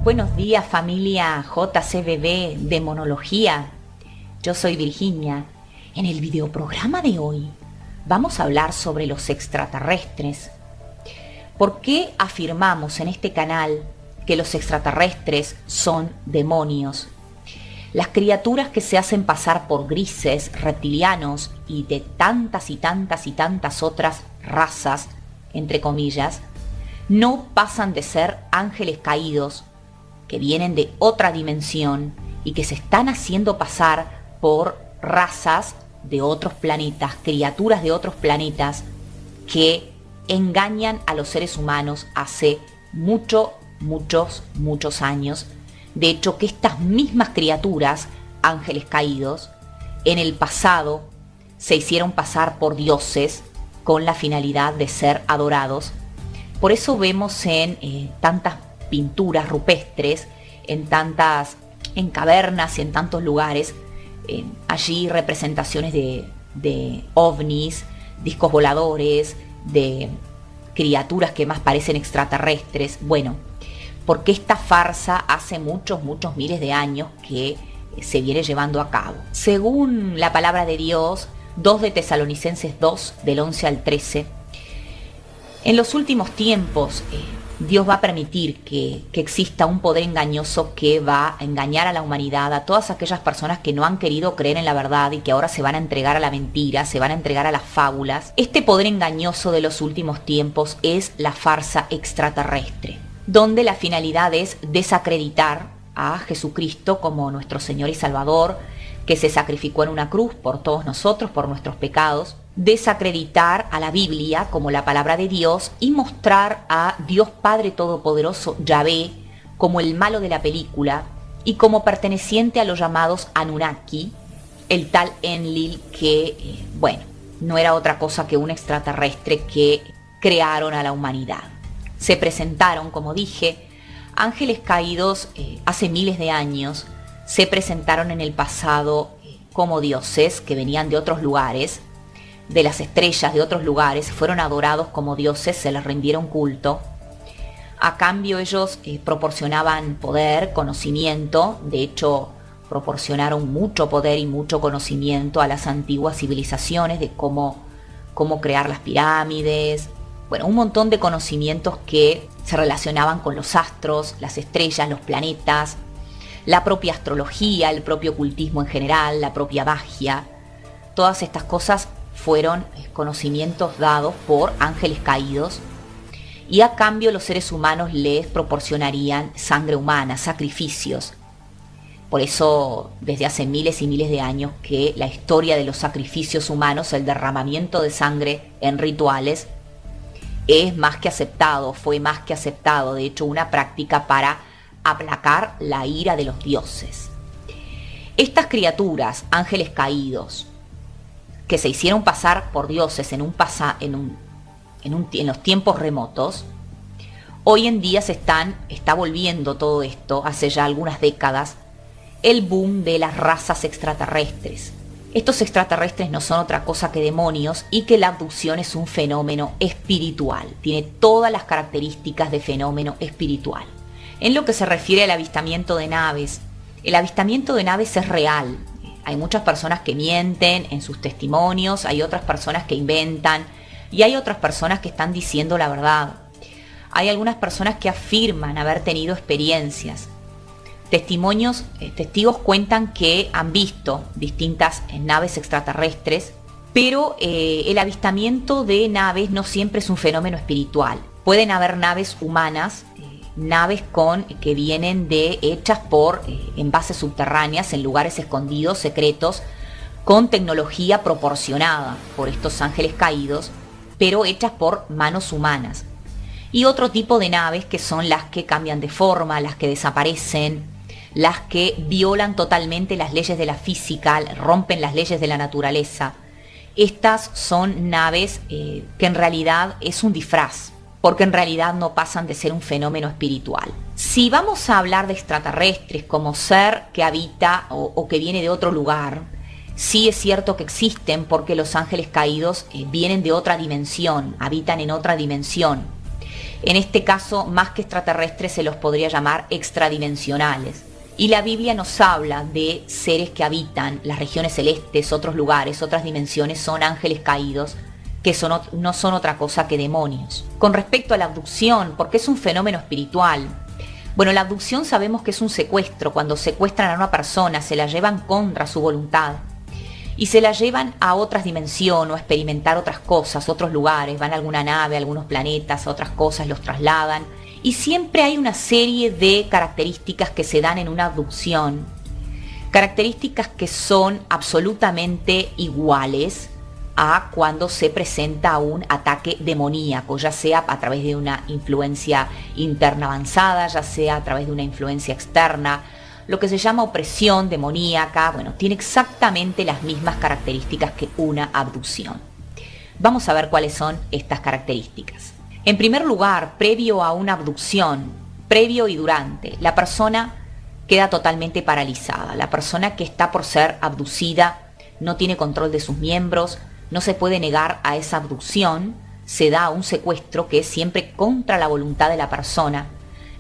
Buenos días, familia JCBB de Monología. Yo soy Virginia. En el videoprograma de hoy vamos a hablar sobre los extraterrestres. ¿Por qué afirmamos en este canal que los extraterrestres son demonios? Las criaturas que se hacen pasar por grises, reptilianos y de tantas y tantas y tantas otras razas, entre comillas, no pasan de ser ángeles caídos que vienen de otra dimensión y que se están haciendo pasar por razas de otros planetas, criaturas de otros planetas que engañan a los seres humanos hace muchos años. De hecho, que estas mismas criaturas, ángeles caídos, en el pasado se hicieron pasar por dioses con la finalidad de ser adorados. Por eso vemos en tantas pinturas rupestres, en cavernas y en tantos lugares, allí representaciones de ovnis, discos voladores, de criaturas que más parecen extraterrestres. Bueno, porque esta farsa hace muchos miles de años que se viene llevando a cabo. Según la palabra de Dios, 2 de Tesalonicenses 2, del 11 al 13, en los últimos tiempos Dios va a permitir que exista un poder engañoso que va a engañar a la humanidad, a todas aquellas personas que no han querido creer en la verdad y que ahora se van a entregar a la mentira, se van a entregar a las fábulas. Este poder engañoso de los últimos tiempos es la farsa extraterrestre, donde la finalidad es desacreditar a Jesucristo como nuestro Señor y Salvador, que se sacrificó en una cruz por todos nosotros, por nuestros pecados, desacreditar a la Biblia como la palabra de Dios y mostrar a Dios Padre Todopoderoso, Yahvé, como el malo de la película y como perteneciente a los llamados Anunnaki, el tal Enlil que, no era otra cosa que un extraterrestre que crearon a la humanidad. Se presentaron, como dije, ángeles caídos hace miles de años, se presentaron en el pasado como dioses que venían de otros lugares, de las estrellas de otros lugares, fueron adorados como dioses, se les rindieron culto. A cambio ellos proporcionaban poder, conocimiento, de hecho proporcionaron mucho poder y mucho conocimiento a las antiguas civilizaciones de cómo crear las pirámides, un montón de conocimientos que se relacionaban con los astros, las estrellas, los planetas, la propia astrología, el propio ocultismo en general, la propia magia. Todas estas cosas fueron conocimientos dados por ángeles caídos y a cambio los seres humanos les proporcionarían sangre humana, sacrificios. Por eso desde hace miles y miles de años que la historia de los sacrificios humanos, el derramamiento de sangre en rituales, es más que aceptado, fue más que aceptado, de hecho una práctica para aplacar la ira de los dioses. Estas criaturas, ángeles caídos, que se hicieron pasar por dioses en los tiempos remotos, hoy en día está volviendo todo esto, hace ya algunas décadas, el boom de las razas extraterrestres. Estos extraterrestres no son otra cosa que demonios y que la abducción es un fenómeno espiritual, tiene todas las características de fenómeno espiritual. En lo que se refiere al avistamiento de naves, el avistamiento de naves es real. Hay muchas personas que mienten en sus testimonios, hay otras personas que inventan y hay otras personas que están diciendo la verdad. Hay algunas personas que afirman haber tenido experiencias. Testigos cuentan que han visto distintas naves extraterrestres, pero el avistamiento de naves no siempre es un fenómeno espiritual. Pueden haber naves humanas, naves que vienen hechas en bases subterráneas, en lugares escondidos, secretos, con tecnología proporcionada por estos ángeles caídos, pero hechas por manos humanas. Y otro tipo de naves que son las que cambian de forma, las que desaparecen, las que violan totalmente las leyes de la física, rompen las leyes de la naturaleza. Estas son naves que en realidad es un disfraz, porque en realidad no pasan de ser un fenómeno espiritual. Si vamos a hablar de extraterrestres como ser que habita o que viene de otro lugar, sí es cierto que existen porque los ángeles caídos vienen de otra dimensión, habitan en otra dimensión. En este caso, más que extraterrestres, se los podría llamar extradimensionales. Y la Biblia nos habla de seres que habitan las regiones celestes, otros lugares, otras dimensiones, son ángeles caídos, que no son otra cosa que demonios. Con respecto a la abducción, porque es un fenómeno espiritual. Bueno, la abducción sabemos que es un secuestro. Cuando secuestran a una persona, se la llevan contra su voluntad y se la llevan a otras dimensiones o a experimentar otras cosas, otros lugares. Van a alguna nave, a algunos planetas, a otras cosas, los trasladan. Y siempre hay una serie de características que se dan en una abducción. Características que son absolutamente iguales a cuando se presenta un ataque demoníaco, ya sea a través de una influencia interna avanzada, ya sea a través de una influencia externa. Lo que se llama opresión demoníaca, bueno, tiene exactamente las mismas características que una abducción. Vamos a ver cuáles son estas características. En primer lugar, previo a una abducción, previo y durante, la persona queda totalmente paralizada. La persona que está por ser abducida no tiene control de sus miembros, no se puede negar a esa abducción, se da un secuestro que es siempre contra la voluntad de la persona,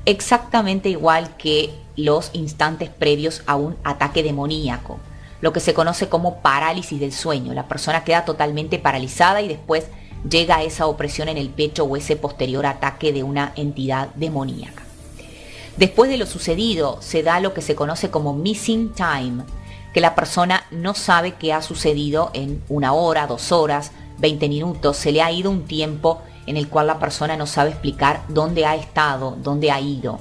exactamente igual que los instantes previos a un ataque demoníaco, lo que se conoce como parálisis del sueño. La persona queda totalmente paralizada y después llega a esa opresión en el pecho o ese posterior ataque de una entidad demoníaca. Después de lo sucedido, se da lo que se conoce como missing time, que la persona no sabe qué ha sucedido en 1 hora, 2 horas, 20 minutos. Se le ha ido un tiempo en el cual la persona no sabe explicar dónde ha estado, dónde ha ido.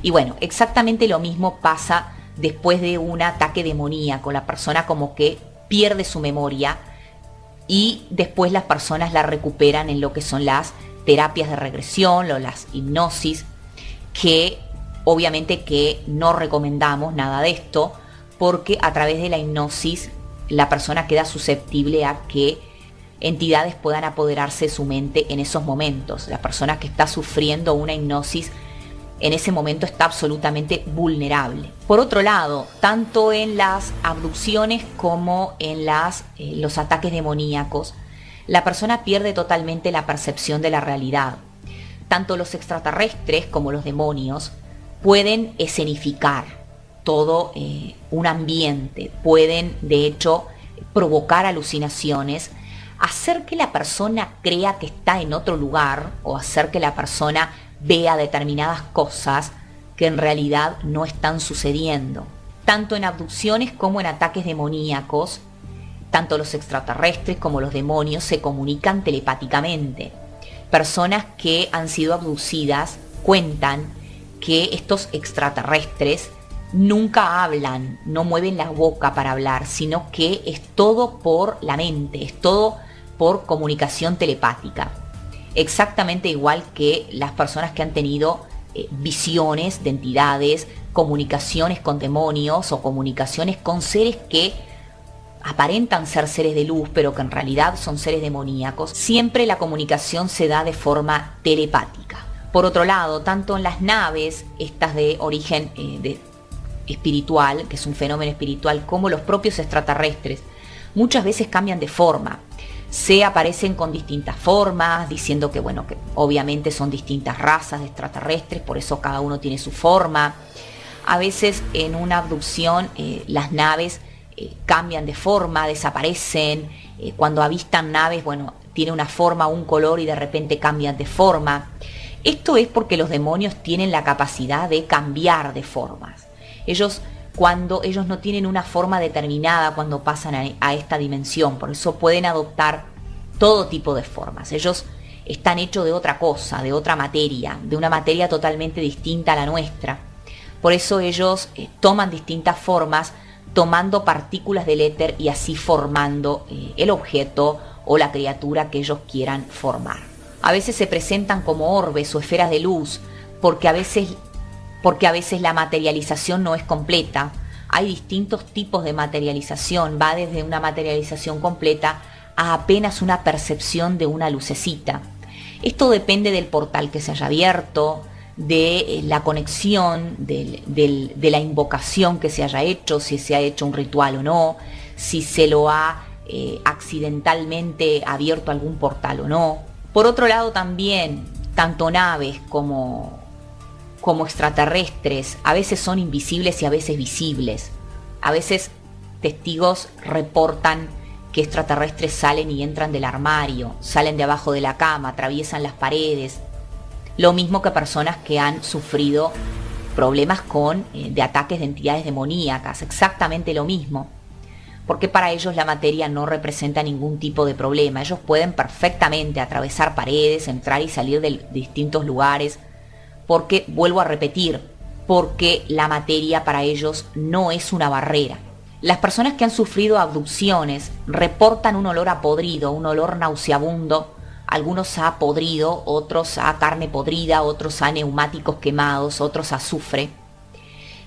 Y bueno, exactamente lo mismo pasa después de un ataque demoníaco. La persona como que pierde su memoria y después las personas la recuperan en lo que son las terapias de regresión o las hipnosis, que obviamente que no recomendamos nada de esto, porque a través de la hipnosis la persona queda susceptible a que entidades puedan apoderarse de su mente en esos momentos. La persona que está sufriendo una hipnosis en ese momento está absolutamente vulnerable. Por otro lado, tanto en las abducciones como en los ataques demoníacos, la persona pierde totalmente la percepción de la realidad. Tanto los extraterrestres como los demonios pueden escenificar todo un ambiente, pueden de hecho provocar alucinaciones, hacer que la persona crea que está en otro lugar o hacer que la persona vea determinadas cosas que en realidad no están sucediendo. Tanto en abducciones como en ataques demoníacos, tanto los extraterrestres como los demonios se comunican telepáticamente. Personas que han sido abducidas cuentan que estos extraterrestres nunca hablan, no mueven la boca para hablar, sino que es todo por la mente, es todo por comunicación telepática. Exactamente igual que las personas que han tenido visiones de entidades, comunicaciones con demonios o comunicaciones con seres que aparentan ser seres de luz, pero que en realidad son seres demoníacos. Siempre la comunicación se da de forma telepática. Por otro lado, tanto en las naves, estas de origen espiritual, que es un fenómeno espiritual, como los propios extraterrestres, muchas veces cambian de forma. Se aparecen con distintas formas, diciendo que bueno, que obviamente son distintas razas de extraterrestres, por eso cada uno tiene su forma. A veces en una abducción las naves cambian de forma, desaparecen. Cuando avistan naves, bueno, tiene una forma, un color y de repente cambian de forma. Esto es porque los demonios tienen la capacidad de cambiar de formas. Cuando ellos no tienen una forma determinada cuando pasan a esta dimensión, por eso pueden adoptar todo tipo de formas. Ellos están hechos de otra cosa, de otra materia, de una materia totalmente distinta a la nuestra. Por eso ellos toman distintas formas, tomando partículas del éter y así formando el objeto o la criatura que ellos quieran formar. A veces se presentan como orbes o esferas de luz, porque a veces la materialización no es completa. Hay distintos tipos de materialización, va desde una materialización completa a apenas una percepción de una lucecita. Esto depende del portal que se haya abierto, de la conexión, de la invocación que se haya hecho, si se ha hecho un ritual o no, si se lo ha accidentalmente abierto algún portal o no. Por otro lado también, tanto naves como extraterrestres a veces son invisibles y a veces visibles. A veces testigos reportan que extraterrestres salen y entran del armario, salen de abajo de la cama, atraviesan las paredes. Lo mismo que personas que han sufrido problemas de ataques de entidades demoníacas, exactamente lo mismo. Porque para ellos la materia no representa ningún tipo de problema. Ellos pueden perfectamente atravesar paredes, entrar y salir de distintos lugares, porque, vuelvo a repetir, porque la materia para ellos no es una barrera. Las personas que han sufrido abducciones reportan un olor a podrido, un olor nauseabundo, algunos a podrido, otros a carne podrida, otros a neumáticos quemados, otros a azufre.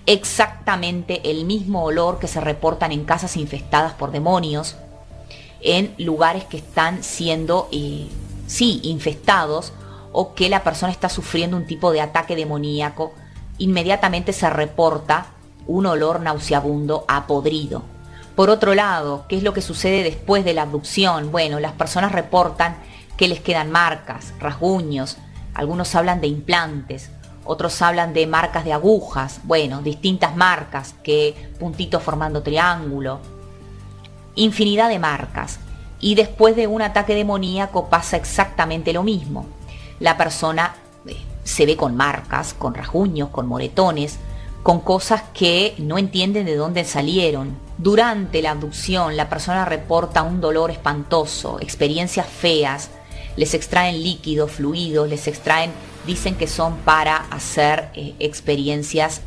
Exactamente el mismo olor que se reportan en casas infestadas por demonios, en lugares que están siendo, infestados, o que la persona está sufriendo un tipo de ataque demoníaco. Inmediatamente se reporta un olor nauseabundo a podrido. Por otro lado, ¿qué es lo que sucede después de la abducción? Bueno, las personas reportan que les quedan marcas, rasguños, algunos hablan de implantes, otros hablan de marcas de agujas, bueno, distintas marcas, que puntitos formando triángulo, infinidad de marcas. Y después de un ataque demoníaco pasa exactamente lo mismo. La persona se ve con marcas, con rasguños, con moretones, con cosas que no entienden de dónde salieron. Durante la abducción la persona reporta un dolor espantoso, experiencias feas, les extraen líquidos, fluidos, dicen que son para hacer experiencias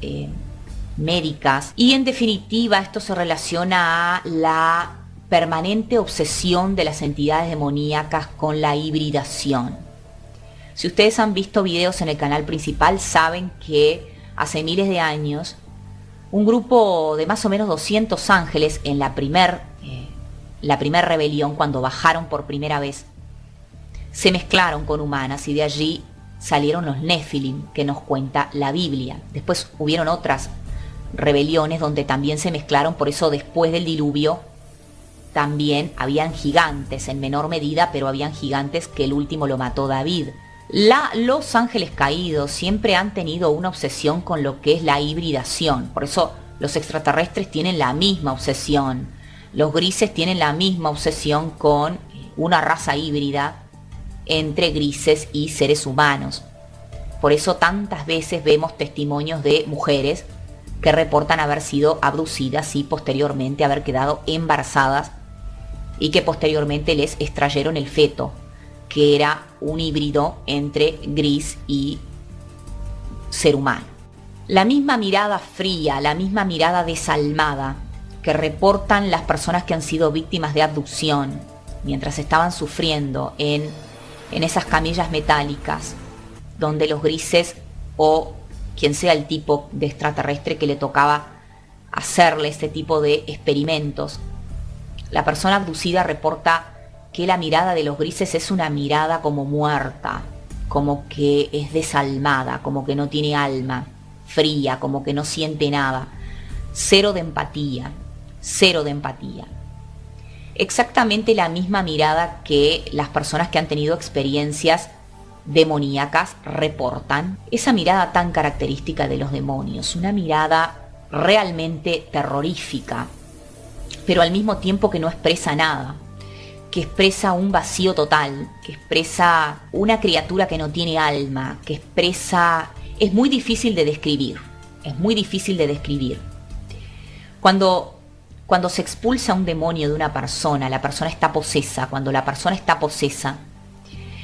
médicas. Y en definitiva esto se relaciona a la permanente obsesión de las entidades demoníacas con la hibridación. Si ustedes han visto videos en el canal principal, saben que hace miles de años un grupo de más o menos 200 ángeles en la primer rebelión, cuando bajaron por primera vez, se mezclaron con humanas y de allí salieron los Nefilim, que nos cuenta la Biblia. Después hubieron otras rebeliones donde también se mezclaron, por eso después del diluvio también habían gigantes en menor medida, pero habían gigantes que el último lo mató David. Los ángeles caídos siempre han tenido una obsesión con lo que es la hibridación. Por eso los extraterrestres tienen la misma obsesión. Los grises tienen la misma obsesión con una raza híbrida entre grises y seres humanos. Por eso tantas veces vemos testimonios de mujeres que reportan haber sido abducidas y posteriormente haber quedado embarazadas, y que posteriormente les extrayeron el feto, que era un híbrido entre gris y ser humano. La misma mirada fría, la misma mirada desalmada que reportan las personas que han sido víctimas de abducción mientras estaban sufriendo en esas camillas metálicas, donde los grises o quien sea el tipo de extraterrestre que le tocaba hacerle este tipo de experimentos, la persona abducida reporta que la mirada de los grises es una mirada como muerta, como que es desalmada, como que no tiene alma, fría, como que no siente nada, cero de empatía, cero de empatía. Exactamente la misma mirada que las personas que han tenido experiencias demoníacas reportan, esa mirada tan característica de los demonios, una mirada realmente terrorífica, pero al mismo tiempo que no expresa nada, que expresa un vacío total, que expresa una criatura que no tiene alma, que expresa... Es muy difícil de describir, es muy difícil de describir. Cuando se expulsa un demonio de una persona, la persona está posesa. Cuando la persona está posesa,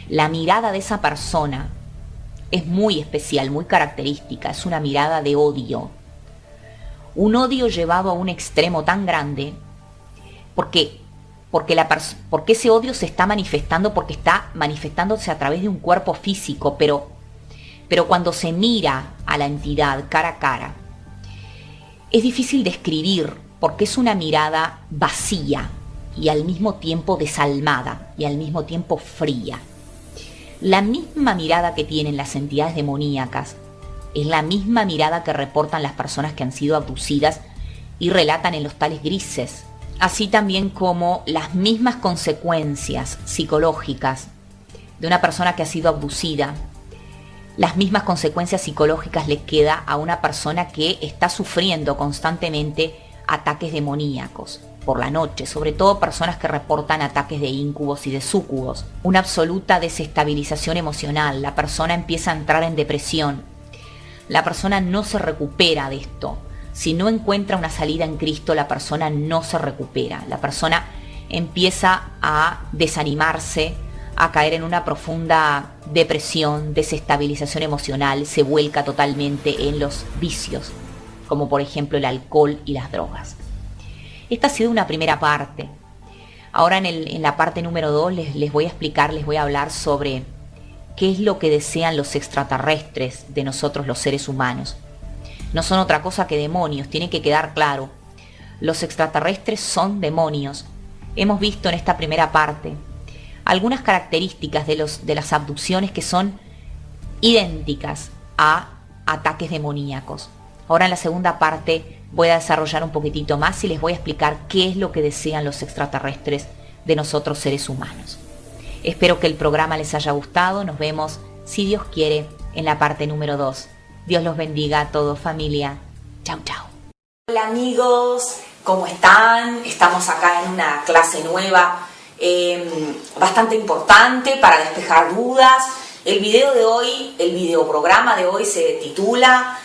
la mirada de esa persona es muy especial, muy característica, es una mirada de odio. Un odio llevado a un extremo tan grande, porque ese odio se está manifestando, porque está manifestándose a través de un cuerpo físico, pero cuando se mira a la entidad cara a cara, es difícil describir, porque es una mirada vacía y al mismo tiempo desalmada y al mismo tiempo fría. La misma mirada que tienen las entidades demoníacas es la misma mirada que reportan las personas que han sido abducidas y relatan en los tales grises, así también como las mismas consecuencias psicológicas de una persona que ha sido abducida Las mismas consecuencias psicológicas les queda a una persona que está sufriendo constantemente ataques demoníacos por la noche, sobre todo personas que reportan ataques de íncubos y de súcubos. Una absoluta desestabilización emocional, la persona empieza a entrar en depresión, la persona no se recupera de esto. Si no encuentra una salida en Cristo, la persona no se recupera, la persona empieza a desanimarse, a caer en una profunda depresión, desestabilización emocional, se vuelca totalmente en los vicios, como por ejemplo el alcohol y las drogas. Esta ha sido una primera parte. Ahora en la parte número 2 les voy a explicar, les voy a hablar sobre qué es lo que desean los extraterrestres de nosotros los seres humanos. No son otra cosa que demonios, tiene que quedar claro. Los extraterrestres son demonios. Hemos visto en esta primera parte algunas características de las abducciones que son idénticas a ataques demoníacos. Ahora en la segunda parte voy a desarrollar un poquitito más y les voy a explicar qué es lo que desean los extraterrestres de nosotros seres humanos. Espero que el programa les haya gustado. Nos vemos, si Dios quiere, en la parte número 2. Dios los bendiga a todos, familia. Chau, chau. Hola amigos, ¿cómo están? Estamos acá en una clase nueva, bastante importante para despejar dudas. El video de hoy, el videoprograma de hoy se titula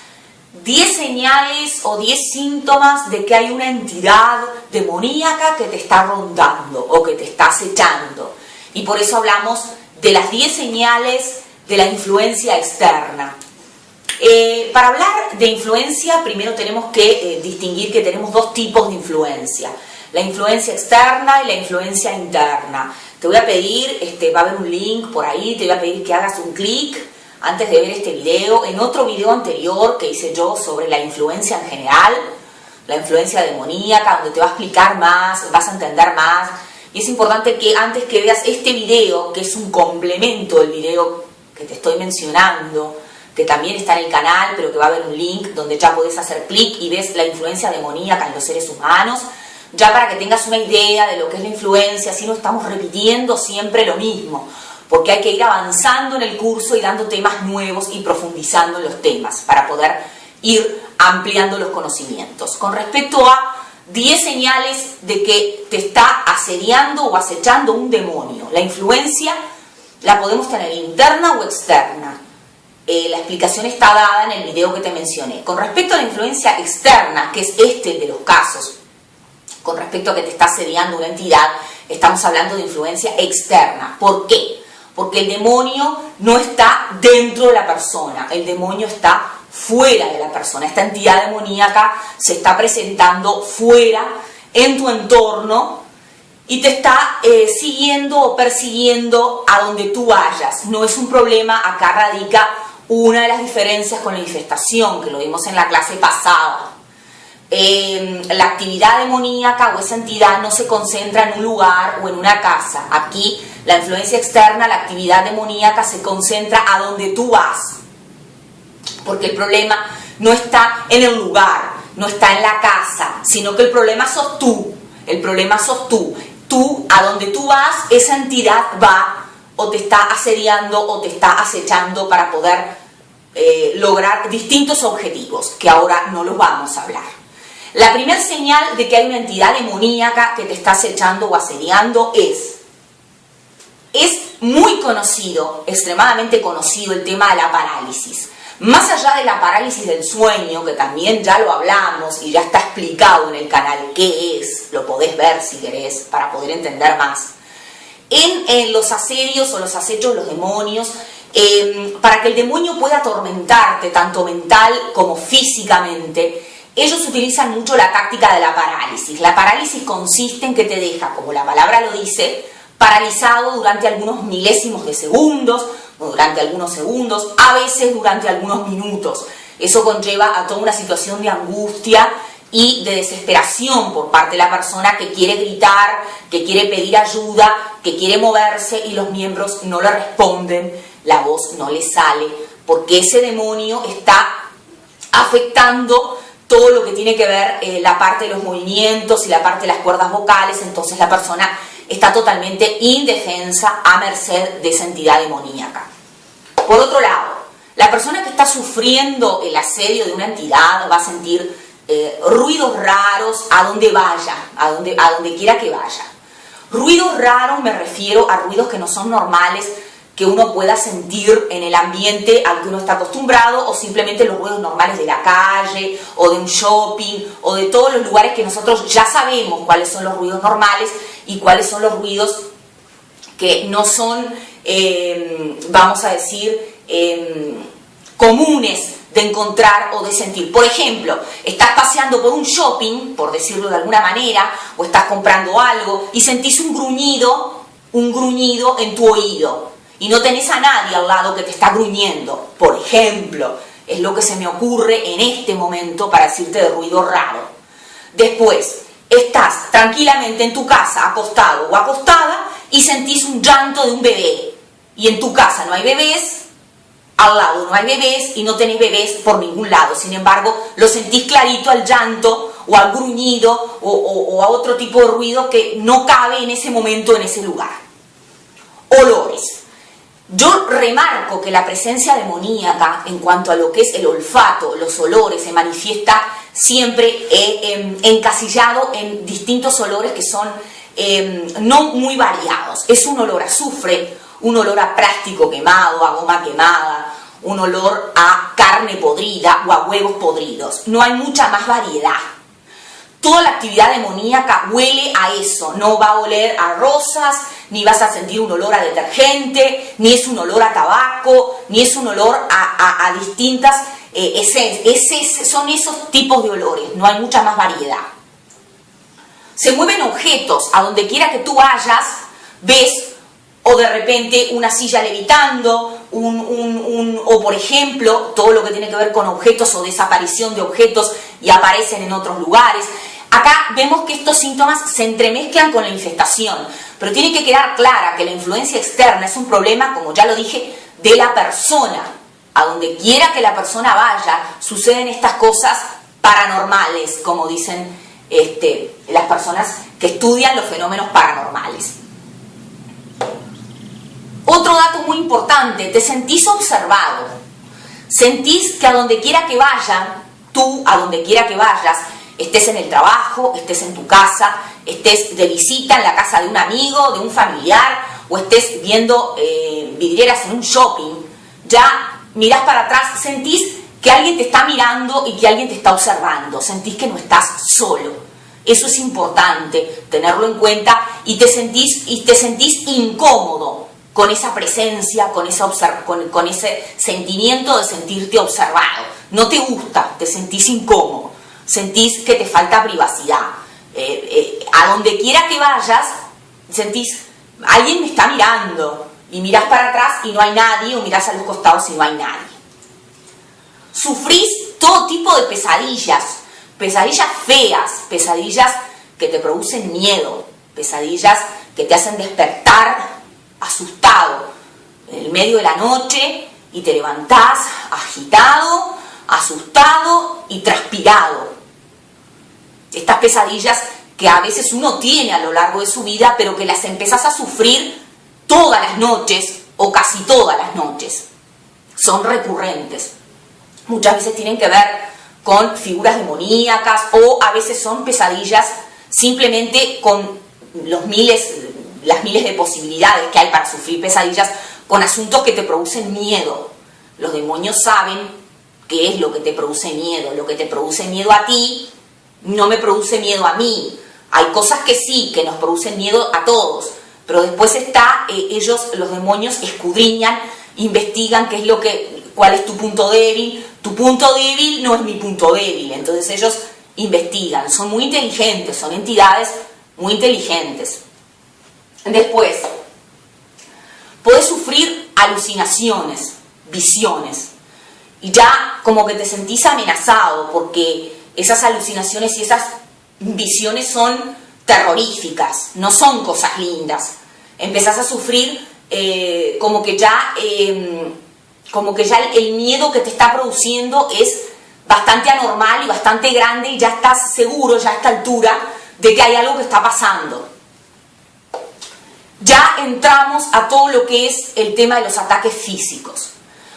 10 señales o 10 síntomas de que hay una entidad demoníaca que te está rondando o que te está acechando. Y por eso hablamos de las 10 señales de la influencia externa. Para hablar de influencia, primero tenemos que distinguir que tenemos dos tipos de influencia. La influencia externa y la influencia interna. Te voy a pedir, va a haber un link por ahí, te voy a pedir que hagas un clic antes de ver este video. En otro video anterior que hice yo sobre la influencia en general, la influencia demoníaca, donde te va a explicar más, vas a entender más. Y es importante que antes que veas este video, que es un complemento del video que te estoy mencionando, que también está en el canal, pero que va a haber un link donde ya podés hacer clic y ves la influencia demoníaca en los seres humanos, ya para que tengas una idea de lo que es la influencia, así no estamos repitiendo siempre lo mismo, porque hay que ir avanzando en el curso y dando temas nuevos y profundizando en los temas para poder ir ampliando los conocimientos. Con respecto a 10 señales de que te está asediando o acechando un demonio, la influencia la podemos tener interna o externa. La explicación está dada en el video que te mencioné. Con respecto a la influencia externa, que es el de los casos, con respecto a que te está asediando una entidad, estamos hablando de influencia externa. ¿Por qué? Porque el demonio no está dentro de la persona, el demonio está fuera de la persona. Esta entidad demoníaca se está presentando fuera, en tu entorno, y te está siguiendo o persiguiendo a donde tú vayas. No es un problema, acá radica una de las diferencias con la infestación, que lo vimos en la clase pasada. La actividad demoníaca o esa entidad no se concentra en un lugar o en una casa. Aquí, la influencia externa, la actividad demoníaca se concentra a donde tú vas. Porque el problema no está en el lugar, no está en la casa, sino que el problema sos tú. El problema sos tú. Tú, a donde tú vas, esa entidad va o te está asediando o te está acechando para poder lograr distintos objetivos, que ahora no los vamos a hablar. La primera señal de que hay una entidad demoníaca que te está acechando o asediando es muy conocido, extremadamente conocido, el tema de la parálisis. Más allá de la parálisis del sueño, que también ya lo hablamos y ya está explicado en el canal qué es, lo podés ver si querés para poder entender más. En los asedios o los acechos de los demonios, para que el demonio pueda atormentarte tanto mental como físicamente, ellos utilizan mucho la táctica de la parálisis. La parálisis consiste en que te deja, como la palabra lo dice, paralizado durante algunos milésimos de segundos, o durante algunos segundos, a veces durante algunos minutos. Eso conlleva a toda una situación de angustia y de desesperación por parte de la persona que quiere gritar, que quiere pedir ayuda, que quiere moverse y los miembros no le responden, la voz no le sale, porque ese demonio está afectando todo lo que tiene que ver la parte de los movimientos y la parte de las cuerdas vocales. Entonces la persona está totalmente indefensa a merced de esa entidad demoníaca. Por otro lado, La persona que está sufriendo el asedio de una entidad va a sentir ruidos raros a donde vaya, a donde quiera que vaya. Ruidos raros me refiero a ruidos que no son normales, que uno pueda sentir en el ambiente al que uno está acostumbrado, o simplemente los ruidos normales de la calle, o de un shopping, o de todos los lugares que nosotros ya sabemos cuáles son los ruidos normales y cuáles son los ruidos que no son, vamos a decir, comunes de encontrar o de sentir. Por ejemplo, estás paseando por un shopping, por decirlo de alguna manera, o estás comprando algo y sentís un gruñido en tu oído y no tenés a nadie al lado que te está gruñendo. Por ejemplo, es lo que se me ocurre en este momento para decirte de ruido raro. Después, estás tranquilamente en tu casa, acostado o acostada, y sentís un llanto de un bebé. Y en tu casa no hay bebés, al lado no hay bebés y no tenés bebés por ningún lado. Sin embargo, lo sentís clarito al llanto o al gruñido o a otro tipo de ruido que no cabe en ese momento, en ese lugar. Olores. Yo remarco que la presencia demoníaca en cuanto a lo que es el olfato, los olores, se manifiesta siempre encasillado en distintos olores que son no muy variados. Es un olor a azufre, un olor a plástico quemado, a goma quemada, un olor a carne podrida o a huevos podridos. No hay mucha más variedad. Toda la actividad demoníaca huele a eso. No va a oler a rosas, ni vas a sentir un olor a detergente, ni es un olor a tabaco, ni es un olor a distintas esencias. Son esos tipos de olores. No hay mucha más variedad. Se mueven objetos. A donde quiera que tú vayas, ves o de repente una silla levitando, o por ejemplo, todo lo que tiene que ver con objetos o desaparición de objetos y aparecen en otros lugares. Acá vemos que estos síntomas se entremezclan con la infestación, pero tiene que quedar clara que la influencia externa es un problema, como ya lo dije, de la persona. A donde quiera que la persona vaya, suceden estas cosas paranormales, como dicen las personas que estudian los fenómenos paranormales. Otro dato muy importante, te sentís observado, sentís que a donde quiera que vayan, tú a donde quiera que vayas, estés en el trabajo, estés en tu casa, estés de visita en la casa de un amigo, de un familiar, o estés viendo vidrieras en un shopping, ya mirás para atrás, sentís que alguien te está mirando y que alguien te está observando, sentís que no estás solo. Eso es importante tenerlo en cuenta y te sentís incómodo con esa presencia, con ese sentimiento de sentirte observado. No te gusta, te sentís incómodo, sentís que te falta privacidad. A donde quiera que vayas, sentís, alguien me está mirando, y mirás para atrás y no hay nadie, o mirás a los costados y no hay nadie. Sufrís todo tipo de pesadillas, pesadillas feas, pesadillas que te producen miedo, pesadillas que te hacen despertar asustado en el medio de la noche y te levantás agitado, asustado y transpirado. Estas pesadillas que a veces uno tiene a lo largo de su vida, pero que las empezás a sufrir todas las noches o casi todas las noches. Son recurrentes. Muchas veces tienen que ver con figuras demoníacas o a veces son pesadillas simplemente con las miles de posibilidades que hay para sufrir pesadillas con asuntos que te producen miedo. Los demonios saben qué es lo que te produce miedo. Lo que te produce miedo a ti no me produce miedo a mí. Hay cosas que sí, que nos producen miedo a todos, pero después ellos, los demonios, escudriñan, investigan cuál es tu punto débil. Tu punto débil no es mi punto débil, entonces ellos investigan. Son muy inteligentes, son entidades muy inteligentes. Después, podés sufrir alucinaciones, visiones, y ya como que te sentís amenazado porque esas alucinaciones y esas visiones son terroríficas, no son cosas lindas. Empezás a sufrir como que ya el miedo que te está produciendo es bastante anormal y bastante grande, y ya estás seguro ya a esta altura de que hay algo que está pasando. Ya entramos a todo lo que es el tema de los ataques físicos.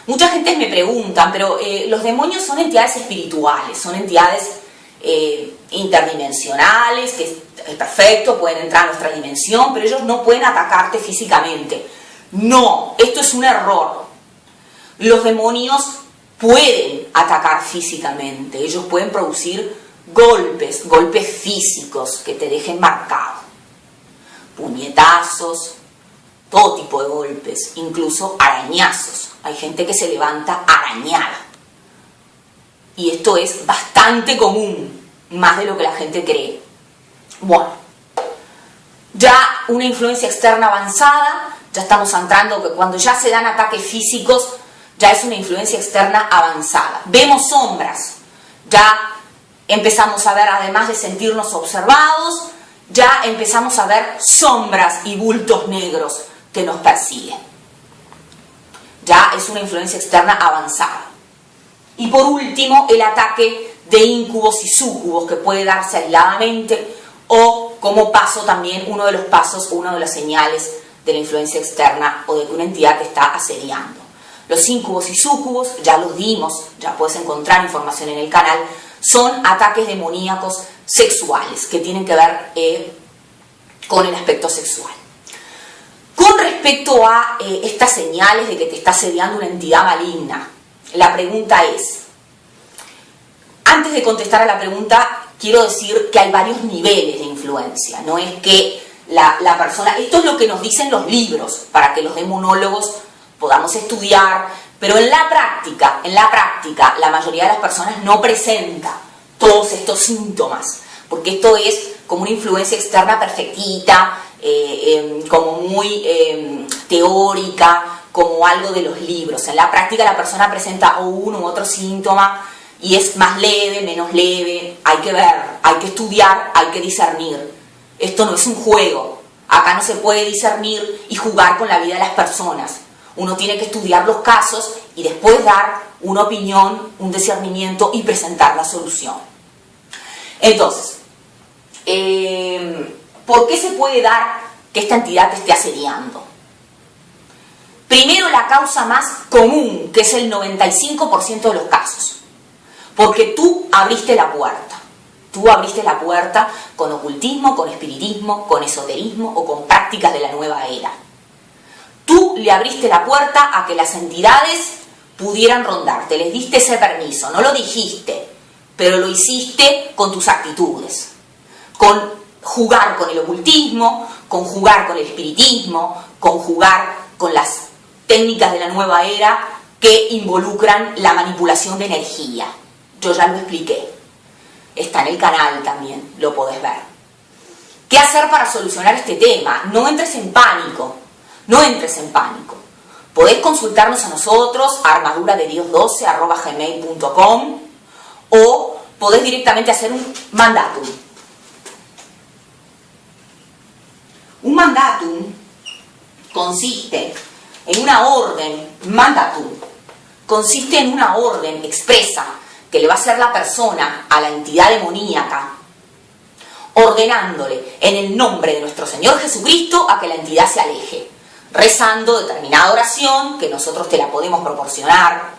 Mucha gente me pregunta, pero los demonios son entidades espirituales, son entidades interdimensionales, que es perfecto, pueden entrar a nuestra dimensión, pero ellos no pueden atacarte físicamente. No, esto es un error. Los demonios pueden atacar físicamente, ellos pueden producir golpes físicos que te dejen marcado, puñetazos, todo tipo de golpes, incluso arañazos. Hay gente que se levanta arañada. Y esto es bastante común, más de lo que la gente cree. Bueno, ya una influencia externa avanzada, ya estamos entrando que cuando ya se dan ataques físicos, ya es una influencia externa avanzada. Vemos sombras, ya empezamos a ver, además de sentirnos observados, ya empezamos a ver sombras y bultos negros que nos persiguen. Ya es una influencia externa avanzada. Y por último, el ataque de íncubos y súcubos, que puede darse aisladamente o como paso también, uno de los pasos o una de las señales de la influencia externa o de que una entidad te está asediando. Los íncubos y súcubos, ya los dimos, ya puedes encontrar información en el canal, son ataques demoníacos sexuales que tienen que ver con el aspecto sexual. Con respecto a estas señales de que te está asediando una entidad maligna, la pregunta es, antes de contestar a la pregunta, quiero decir que hay varios niveles de influencia, no es que la persona, esto es lo que nos dicen los libros, para que los demonólogos podamos estudiar, pero en la práctica, la mayoría de las personas no presenta todos estos síntomas, porque esto es como una influencia externa perfectita, como muy teórica, como algo de los libros. En la práctica la persona presenta uno u otro síntoma y es más leve, menos leve, hay que ver, hay que estudiar, hay que discernir. Esto no es un juego, acá no se puede discernir y jugar con la vida de las personas. Uno tiene que estudiar los casos y después dar una opinión, un discernimiento y presentar la solución. Entonces, ¿por qué se puede dar que esta entidad te esté asediando? Primero, la causa más común, que es el 95% de los casos. Porque tú abriste la puerta. Tú abriste la puerta con ocultismo, con espiritismo, con esoterismo o con prácticas de la nueva era. Tú le abriste la puerta a que las entidades pudieran rondarte, les diste ese permiso, no lo dijiste, pero lo hiciste con tus actitudes, con jugar con el ocultismo, con jugar con el espiritismo, con jugar con las técnicas de la nueva era que involucran la manipulación de energía. Yo ya lo expliqué, está en el canal también, lo podés ver. ¿Qué hacer para solucionar este tema? No entres en pánico. No entres en pánico. Podés consultarnos a nosotros, a armadura de dios12@gmail.com, o podés directamente hacer un mandatum. Un mandatum consiste en una orden, consiste en una orden expresa que le va a hacer la persona a la entidad demoníaca, ordenándole en el nombre de nuestro Señor Jesucristo a que la entidad se aleje, rezando determinada oración, que nosotros te la podemos proporcionar,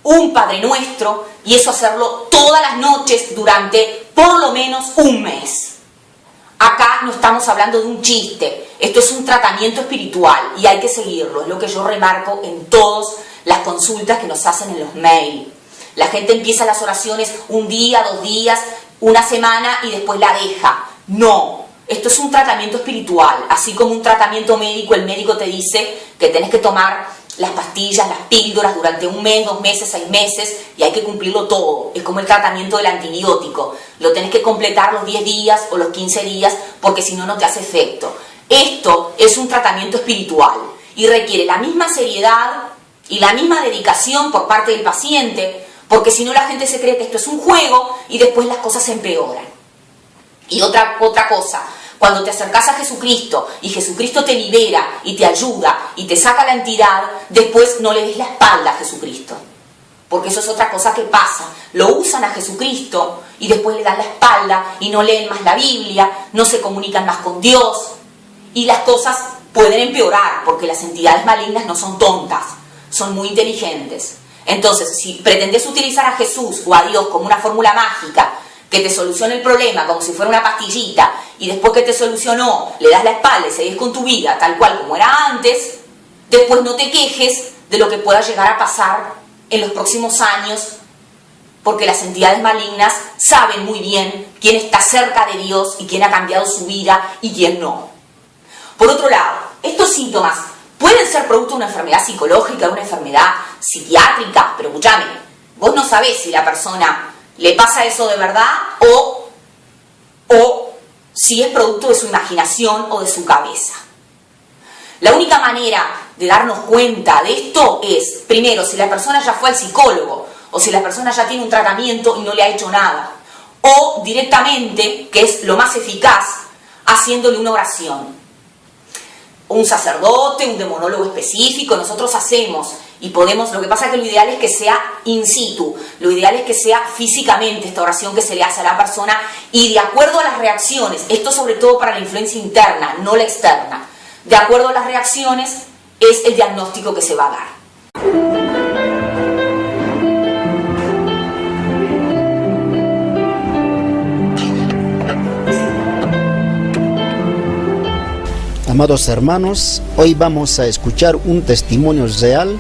un Padre Nuestro, y eso hacerlo todas las noches durante por lo menos un mes. Acá no estamos hablando de un chiste, esto es un tratamiento espiritual y hay que seguirlo, es lo que yo remarco en todas las consultas que nos hacen en los mails. La gente empieza las oraciones un día, 2 días, una semana y después la deja. No. Esto es un tratamiento espiritual, así como un tratamiento médico, el médico te dice que tenés que tomar las pastillas, las píldoras durante 1 mes, 2 meses, 6 meses y hay que cumplirlo todo. Es como el tratamiento del antibiótico, lo tenés que completar los 10 días o los 15 días porque si no, no te hace efecto. Esto es un tratamiento espiritual y requiere la misma seriedad y la misma dedicación por parte del paciente, porque si no la gente se cree que esto es un juego y después las cosas se empeoran. Y otra cosa, cuando te acercas a Jesucristo y Jesucristo te libera y te ayuda y te saca la entidad, después no le des la espalda a Jesucristo. Porque eso es otra cosa que pasa. Lo usan a Jesucristo y después le dan la espalda y no leen más la Biblia, no se comunican más con Dios y las cosas pueden empeorar porque las entidades malignas no son tontas, son muy inteligentes. Entonces, si pretendes utilizar a Jesús o a Dios como una fórmula mágica que te solucione el problema como si fuera una pastillita, y después que te solucionó le das la espalda y seguís con tu vida tal cual como era antes, después no te quejes de lo que pueda llegar a pasar en los próximos años, porque las entidades malignas saben muy bien quién está cerca de Dios y quién ha cambiado su vida y quién no. Por otro lado, estos síntomas pueden ser producto de una enfermedad psicológica, de una enfermedad psiquiátrica, pero escúchame, vos no sabés si la persona le pasa eso de verdad o si es producto de su imaginación o de su cabeza. La única manera de darnos cuenta de esto es, primero, si la persona ya fue al psicólogo o si la persona ya tiene un tratamiento y no le ha hecho nada, o directamente, que es lo más eficaz, haciéndole una oración. Un sacerdote, un demonólogo específico, nosotros hacemos y podemos, lo que pasa es que lo ideal es que sea in situ, lo ideal es que sea físicamente esta oración que se le hace a la persona y de acuerdo a las reacciones, esto sobre todo para la influencia interna, no la externa, de acuerdo a las reacciones es el diagnóstico que se va a dar. Amados hermanos, hoy vamos a escuchar un testimonio real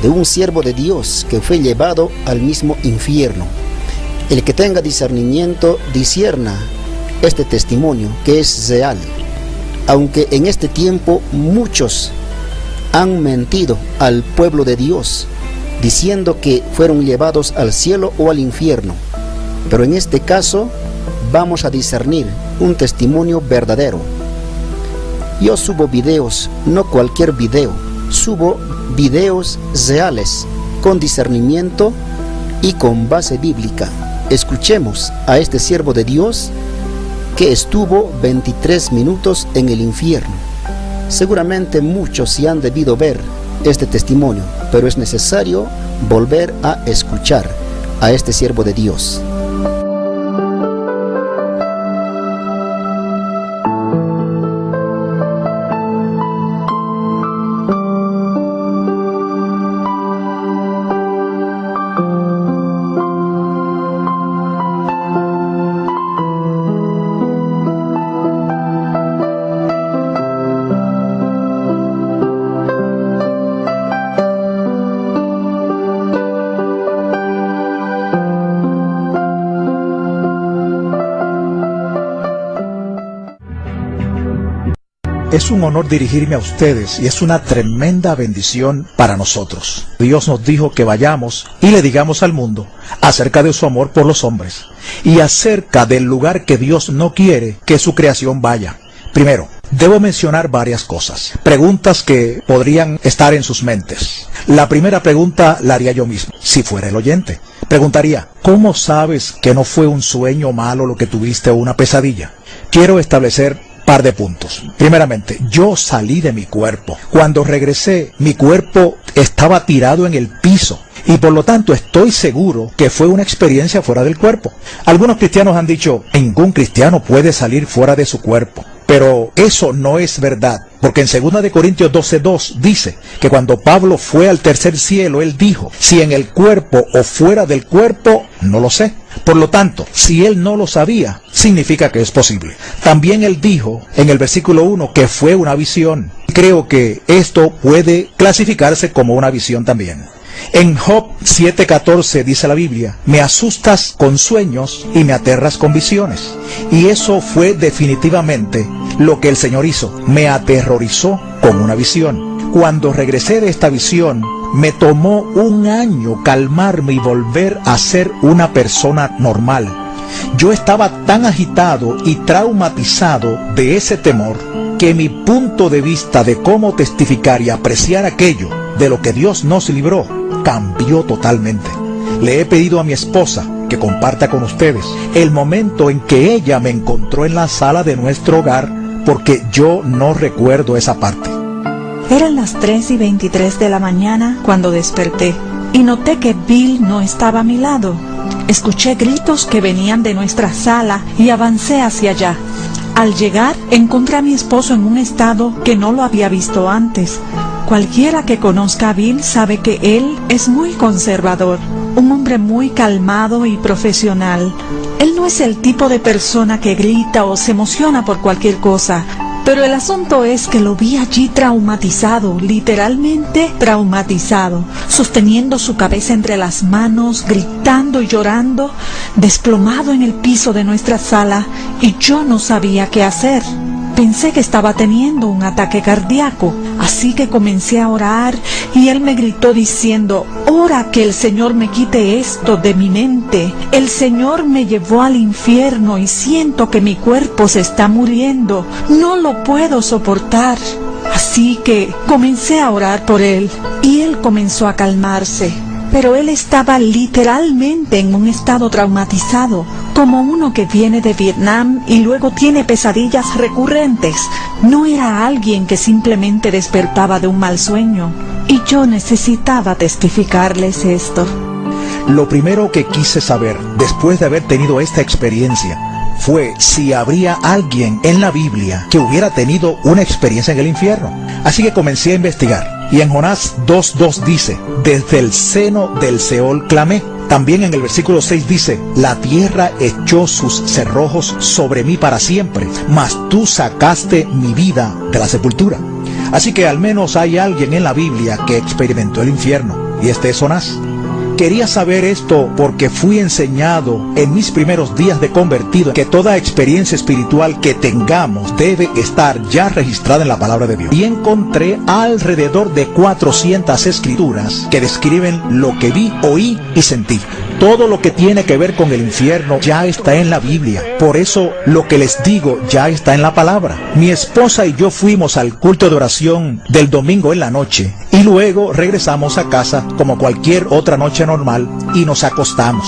de un siervo de Dios que fue llevado al mismo infierno. El que tenga discernimiento discierna este testimonio que es real. Aunque en este tiempo muchos han mentido al pueblo de Dios, diciendo que fueron llevados al cielo o al infierno. Pero en este caso vamos a discernir un testimonio verdadero. Yo subo videos, no cualquier video, subo videos reales, con discernimiento y con base bíblica. Escuchemos a este siervo de Dios que estuvo 23 minutos en el infierno. Seguramente muchos sí han debido ver este testimonio, pero es necesario volver a escuchar a este siervo de Dios. Es un honor dirigirme a ustedes y es una tremenda bendición para nosotros. Dios nos dijo que vayamos y le digamos al mundo acerca de su amor por los hombres y acerca del lugar que Dios no quiere que su creación vaya. Primero, debo mencionar varias cosas, preguntas que podrían estar en sus mentes. La primera pregunta la haría yo mismo, si fuera el oyente. Preguntaría, ¿cómo sabes que no fue un sueño malo lo que tuviste o una pesadilla? Quiero establecer par de puntos. Primeramente, yo salí de mi cuerpo. Cuando regresé, mi cuerpo estaba tirado en el piso. Y por lo tanto estoy seguro que fue una experiencia fuera del cuerpo. Algunos cristianos han dicho, ningún cristiano puede salir fuera de su cuerpo. Pero eso no es verdad, porque en 2 Corintios 12:2 dice que cuando Pablo fue al tercer cielo, él dijo, si en el cuerpo o fuera del cuerpo, no lo sé. Por lo tanto, si él no lo sabía, significa que es posible. También él dijo en el versículo 1 que fue una visión. Creo que esto puede clasificarse como una visión también. En Job 7:14 dice la Biblia, me asustas con sueños y me aterras con visiones. Y eso fue definitivamente lo que el Señor hizo, me aterrorizó con una visión. Cuando regresé de esta visión, me tomó 1 año calmarme y volver a ser una persona normal. Yo estaba tan agitado y traumatizado de ese temor que mi punto de vista de cómo testificar y apreciar aquello de lo que Dios nos libró cambió totalmente. Le he pedido a mi esposa que comparta con ustedes el momento en que ella me encontró en la sala de nuestro hogar, porque yo no recuerdo esa parte. Eran las 3:23 de la mañana cuando desperté y noté que Bill no estaba a mi lado. Escuché gritos que venían de nuestra sala y avancé hacia allá. Al llegar, encontré a mi esposo en un estado que no lo había visto antes. Cualquiera que conozca a Bill sabe que él es muy conservador, un hombre muy calmado y profesional. Él no es el tipo de persona que grita o se emociona por cualquier cosa. Pero el asunto es que lo vi allí traumatizado, literalmente traumatizado, sosteniendo su cabeza entre las manos, gritando y llorando, desplomado en el piso de nuestra sala, y yo no sabía qué hacer. Pensé que estaba teniendo un ataque cardíaco, así que comencé a orar y él me gritó diciendo: «Ora que el Señor me quite esto de mi mente. El Señor me llevó al infierno y siento que mi cuerpo se está muriendo. No lo puedo soportar». Así que comencé a orar por él y él comenzó a calmarse. Pero él estaba literalmente en un estado traumatizado, como uno que viene de Vietnam y luego tiene pesadillas recurrentes. No era alguien que simplemente despertaba de un mal sueño. Y yo necesitaba testificarles esto. Lo primero que quise saber, después de haber tenido esta experiencia, fue si habría alguien en la Biblia que hubiera tenido una experiencia en el infierno. Así que comencé a investigar. Y en Jonás 2:2 dice: «Desde el seno del Seol clamé». También en el versículo 6 dice: «La tierra echó sus cerrojos sobre mí para siempre, mas tú sacaste mi vida de la sepultura». Así que al menos hay alguien en la Biblia que experimentó el infierno, y este es Jonás. Quería saber esto porque fui enseñado en mis primeros días de convertido que toda experiencia espiritual que tengamos debe estar ya registrada en la palabra de Dios. Y encontré alrededor de 400 escrituras que describen lo que vi, oí y sentí. Todo lo que tiene que ver con el infierno ya está en la Biblia. Por eso lo que les digo ya está en la palabra. Mi esposa y yo fuimos al culto de oración del domingo en la noche y luego regresamos a casa como cualquier otra noche normal y nos acostamos.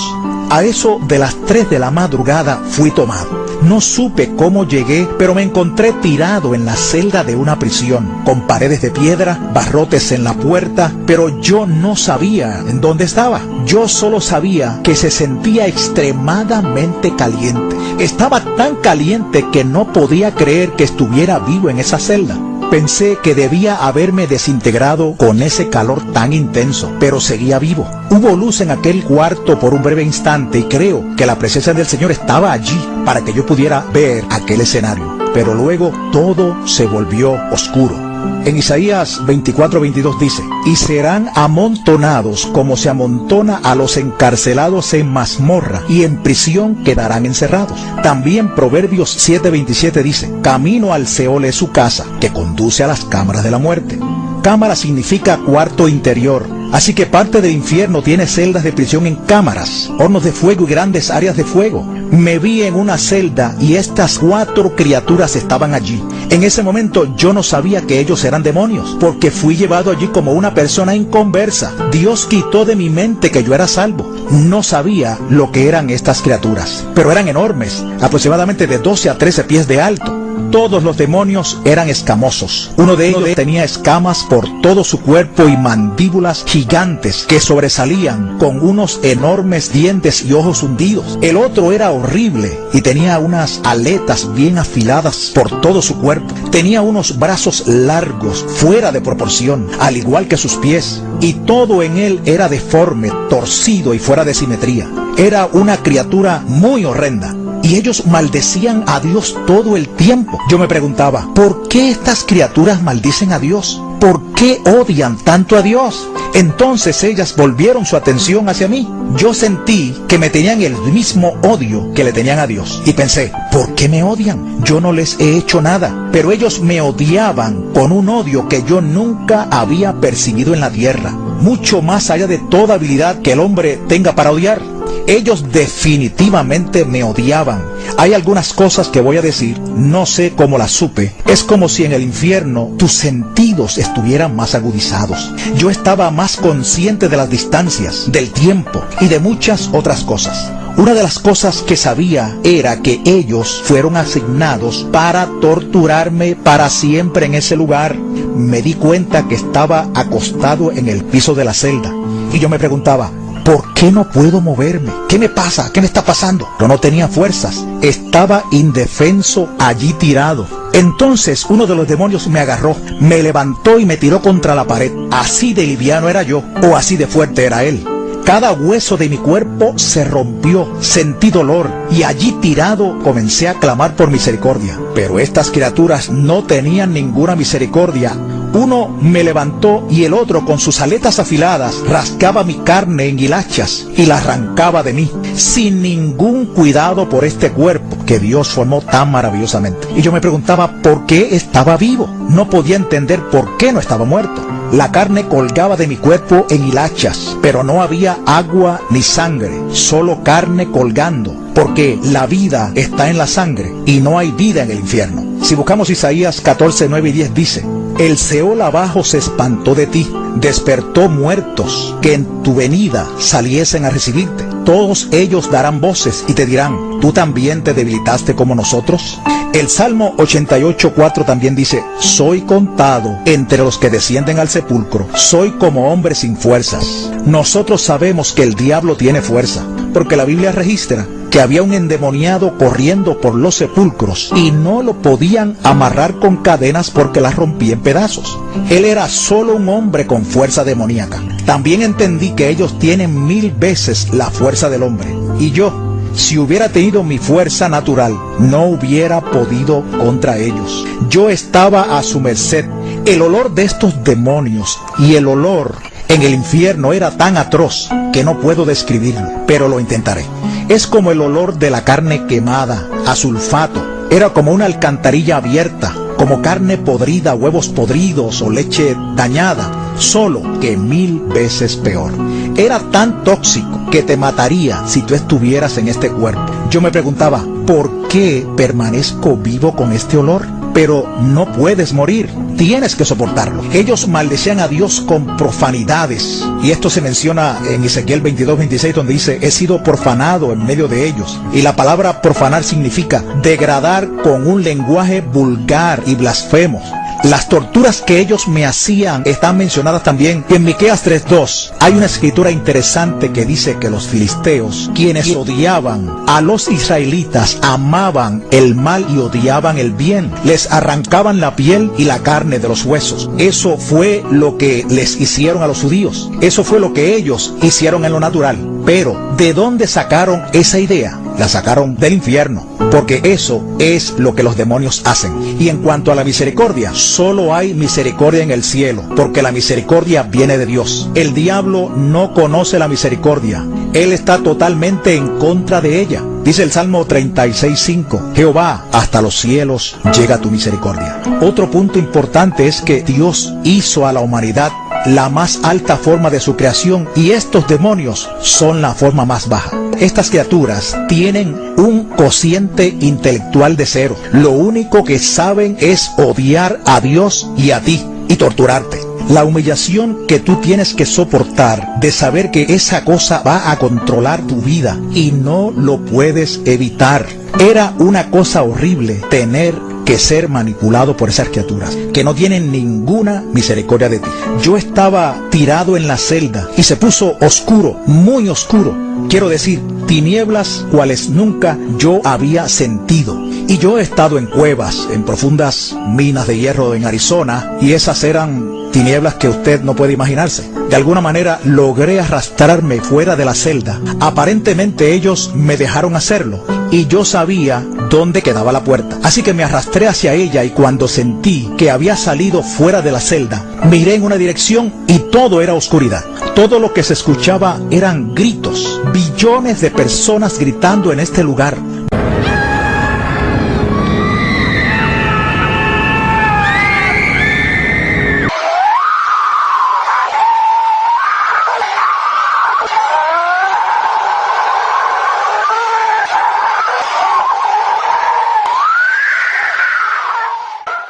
A eso de las 3 de la madrugada fui tomado. No supe cómo llegué, pero me encontré tirado en la celda de una prisión, con paredes de piedra, barrotes en la puerta, pero yo no sabía en dónde estaba. Yo solo sabía que se sentía extremadamente caliente. Estaba tan caliente que no podía creer que estuviera vivo en esa celda. Pensé que debía haberme desintegrado con ese calor tan intenso, pero seguía vivo. Hubo luz en aquel cuarto por un breve instante y creo que la presencia del Señor estaba allí para que yo pudiera ver aquel escenario. Pero luego todo se volvió oscuro. En Isaías 24:22 dice: «Y serán amontonados como se amontona a los encarcelados en mazmorra, y en prisión quedarán encerrados». También Proverbios 7:27 dice: «Camino al Seol es su casa, que conduce a las cámaras de la muerte». Cámara significa cuarto interior, así que parte del infierno tiene celdas de prisión en cámaras, hornos de fuego y grandes áreas de fuego. Me vi en una celda y estas 4 criaturas estaban allí. En ese momento yo no sabía que ellos eran demonios, porque fui llevado allí como una persona inconversa. Dios quitó de mi mente que yo era salvo. No sabía lo que eran estas criaturas, pero eran enormes, aproximadamente de 12 a 13 pies de alto. Todos los demonios eran escamosos. Uno de ellos tenía escamas por todo su cuerpo y mandíbulas gigantes que sobresalían con unos enormes dientes y ojos hundidos. El otro era horrible y tenía unas aletas bien afiladas por todo su cuerpo. Tenía unos brazos largos, fuera de proporción, al igual que sus pies, y todo en él era deforme, torcido y fuera de simetría. Era una criatura muy horrenda. Y ellos maldecían a Dios todo el tiempo. Yo me preguntaba, ¿por qué estas criaturas maldicen a Dios? ¿Por qué odian tanto a Dios? Entonces ellas volvieron su atención hacia mí. Yo sentí que me tenían el mismo odio que le tenían a Dios. Y pensé, ¿por qué me odian? Yo no les he hecho nada. Pero ellos me odiaban con un odio que yo nunca había percibido en la tierra. Mucho más allá de toda habilidad que el hombre tenga para odiar. Ellos definitivamente me odiaban. Hay algunas cosas que voy a decir, no sé cómo las supe. Es como si en el infierno tus sentidos estuvieran más agudizados. Yo estaba más consciente de las distancias, del tiempo y de muchas otras cosas. Una de las cosas que sabía era que ellos fueron asignados para torturarme para siempre en ese lugar. Me di cuenta que estaba acostado en el piso de la celda y yo me preguntaba, ¿por qué no puedo moverme? ¿Qué me pasa? ¿Qué me está pasando? Yo no tenía fuerzas. Estaba indefenso allí tirado. Entonces uno de los demonios me agarró, me levantó y me tiró contra la pared. Así de liviano era yo, o así de fuerte era él. Cada hueso de mi cuerpo se rompió, sentí dolor y allí tirado comencé a clamar por misericordia. Pero estas criaturas no tenían ninguna misericordia. Uno me levantó y el otro con sus aletas afiladas rascaba mi carne en hilachas y la arrancaba de mí, sin ningún cuidado por este cuerpo que Dios formó tan maravillosamente. Y yo me preguntaba por qué estaba vivo. No podía entender por qué no estaba muerto. La carne colgaba de mi cuerpo en hilachas, pero no había agua ni sangre, solo carne colgando, porque la vida está en la sangre y no hay vida en el infierno. Si buscamos Isaías 14, 9 y 10 dice: el Seol abajo se espantó de ti, despertó muertos que en tu venida saliesen a recibirte. Todos ellos darán voces y te dirán: ¿tú también te debilitaste como nosotros? El Salmo 88:4 también dice: soy contado entre los que descienden al sepulcro, soy como hombre sin fuerzas. Nosotros sabemos que el diablo tiene fuerza, porque la Biblia registra que había un endemoniado corriendo por los sepulcros y no lo podían amarrar con cadenas porque las rompía en pedazos. Él era solo un hombre con fuerza demoníaca. También entendí que ellos tienen 1000 veces la fuerza del hombre. Y yo, si hubiera tenido mi fuerza natural, no hubiera podido contra ellos. Yo estaba a su merced. El olor de estos demonios y el olor en el infierno era tan atroz que no puedo describirlo, pero lo intentaré. Es como el olor de la carne quemada, a sulfato. Era como una alcantarilla abierta, como carne podrida, huevos podridos o leche dañada, solo que 1000 veces peor. Era tan tóxico que te mataría si tú estuvieras en este cuerpo. Yo me preguntaba, ¿por qué permanezco vivo con este olor? Pero no puedes morir, tienes que soportarlo. Ellos maldecían a Dios con profanidades, y esto se menciona en Ezequiel 22:26, donde dice: he sido profanado en medio de ellos. Y la palabra profanar significa degradar con un lenguaje vulgar y blasfemo. Las torturas que ellos me hacían están mencionadas también en Miqueas 3:2. Hay una escritura interesante que dice que los filisteos, quienes odiaban a los israelitas, amaban el mal y odiaban el bien. Les arrancaban la piel y la carne de los huesos. Eso fue lo que les hicieron a los judíos. Eso fue lo que ellos hicieron en lo natural. Pero, ¿de dónde sacaron esa idea? La sacaron del infierno, porque eso es lo que los demonios hacen. Y en cuanto a la misericordia, solo hay misericordia en el cielo, porque la misericordia viene de Dios. El diablo no conoce la misericordia, él está totalmente en contra de ella. Dice el Salmo 36:5, Jehová, hasta los cielos llega tu misericordia. Otro punto importante es que Dios hizo a la humanidad la más alta forma de su creación, y estos demonios son la forma más baja. Estas criaturas tienen un cociente intelectual de 0. Lo único que saben es odiar a Dios y a ti y torturarte. La humillación que tú tienes que soportar de saber que esa cosa va a controlar tu vida y no lo puedes evitar. Era una cosa horrible tener que ser manipulado por esas criaturas que no tienen ninguna misericordia de ti. Yo estaba tirado en la celda y se puso oscuro, muy oscuro. Quiero decir, tinieblas cuales nunca yo había sentido. Y yo he estado en cuevas, en profundas minas de hierro en Arizona, y esas eran tinieblas que usted no puede imaginarse. De alguna manera logré arrastrarme fuera de la celda. Aparentemente ellos me dejaron hacerlo, y yo sabía dónde quedaba la puerta. Así que me arrastré hacia ella, y cuando sentí que había salido fuera de la celda, miré en una dirección y todo era oscuridad. Todo lo que se escuchaba eran gritos, billones de personas gritando en este lugar.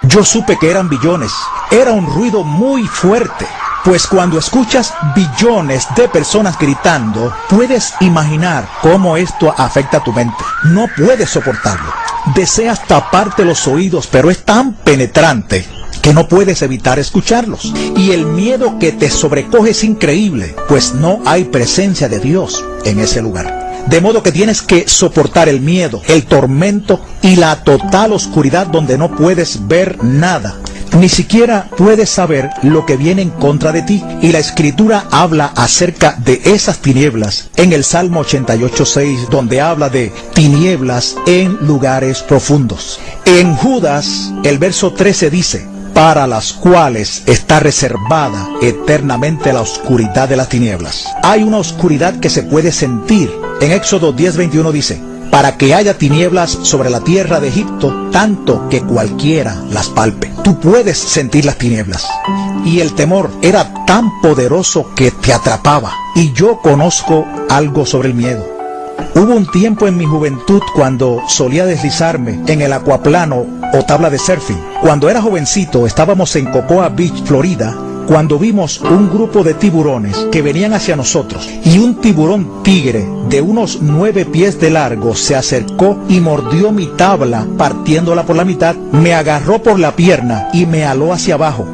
Yo supe que eran billones. Era un ruido muy fuerte. Pues cuando escuchas billones de personas gritando, puedes imaginar cómo esto afecta a tu mente. No puedes soportarlo. Deseas taparte los oídos, pero es tan penetrante que no puedes evitar escucharlos. Y el miedo que te sobrecoge es increíble, pues no hay presencia de Dios en ese lugar. De modo que tienes que soportar el miedo, el tormento y la total oscuridad donde no puedes ver nada. Ni siquiera puedes saber lo que viene en contra de ti. Y la Escritura habla acerca de esas tinieblas en el Salmo 88:6, donde habla de tinieblas en lugares profundos. En Judas, el verso 13 dice: para las cuales está reservada eternamente la oscuridad de las tinieblas. Hay una oscuridad que se puede sentir. En Éxodo 10:21 dice: para que haya tinieblas sobre la tierra de Egipto, tanto que cualquiera las palpe. Tú puedes sentir las tinieblas. Y el temor era tan poderoso que te atrapaba. Y yo conozco algo sobre el miedo. Hubo un tiempo en mi juventud cuando solía deslizarme en el acuaplano o tabla de surfing. Cuando era jovencito estábamos en Cocoa Beach, Florida, cuando vimos un grupo de tiburones que venían hacia nosotros, y un tiburón tigre de unos 9 pies de largo se acercó y mordió mi tabla partiéndola por la mitad, me agarró por la pierna y me aló hacia abajo.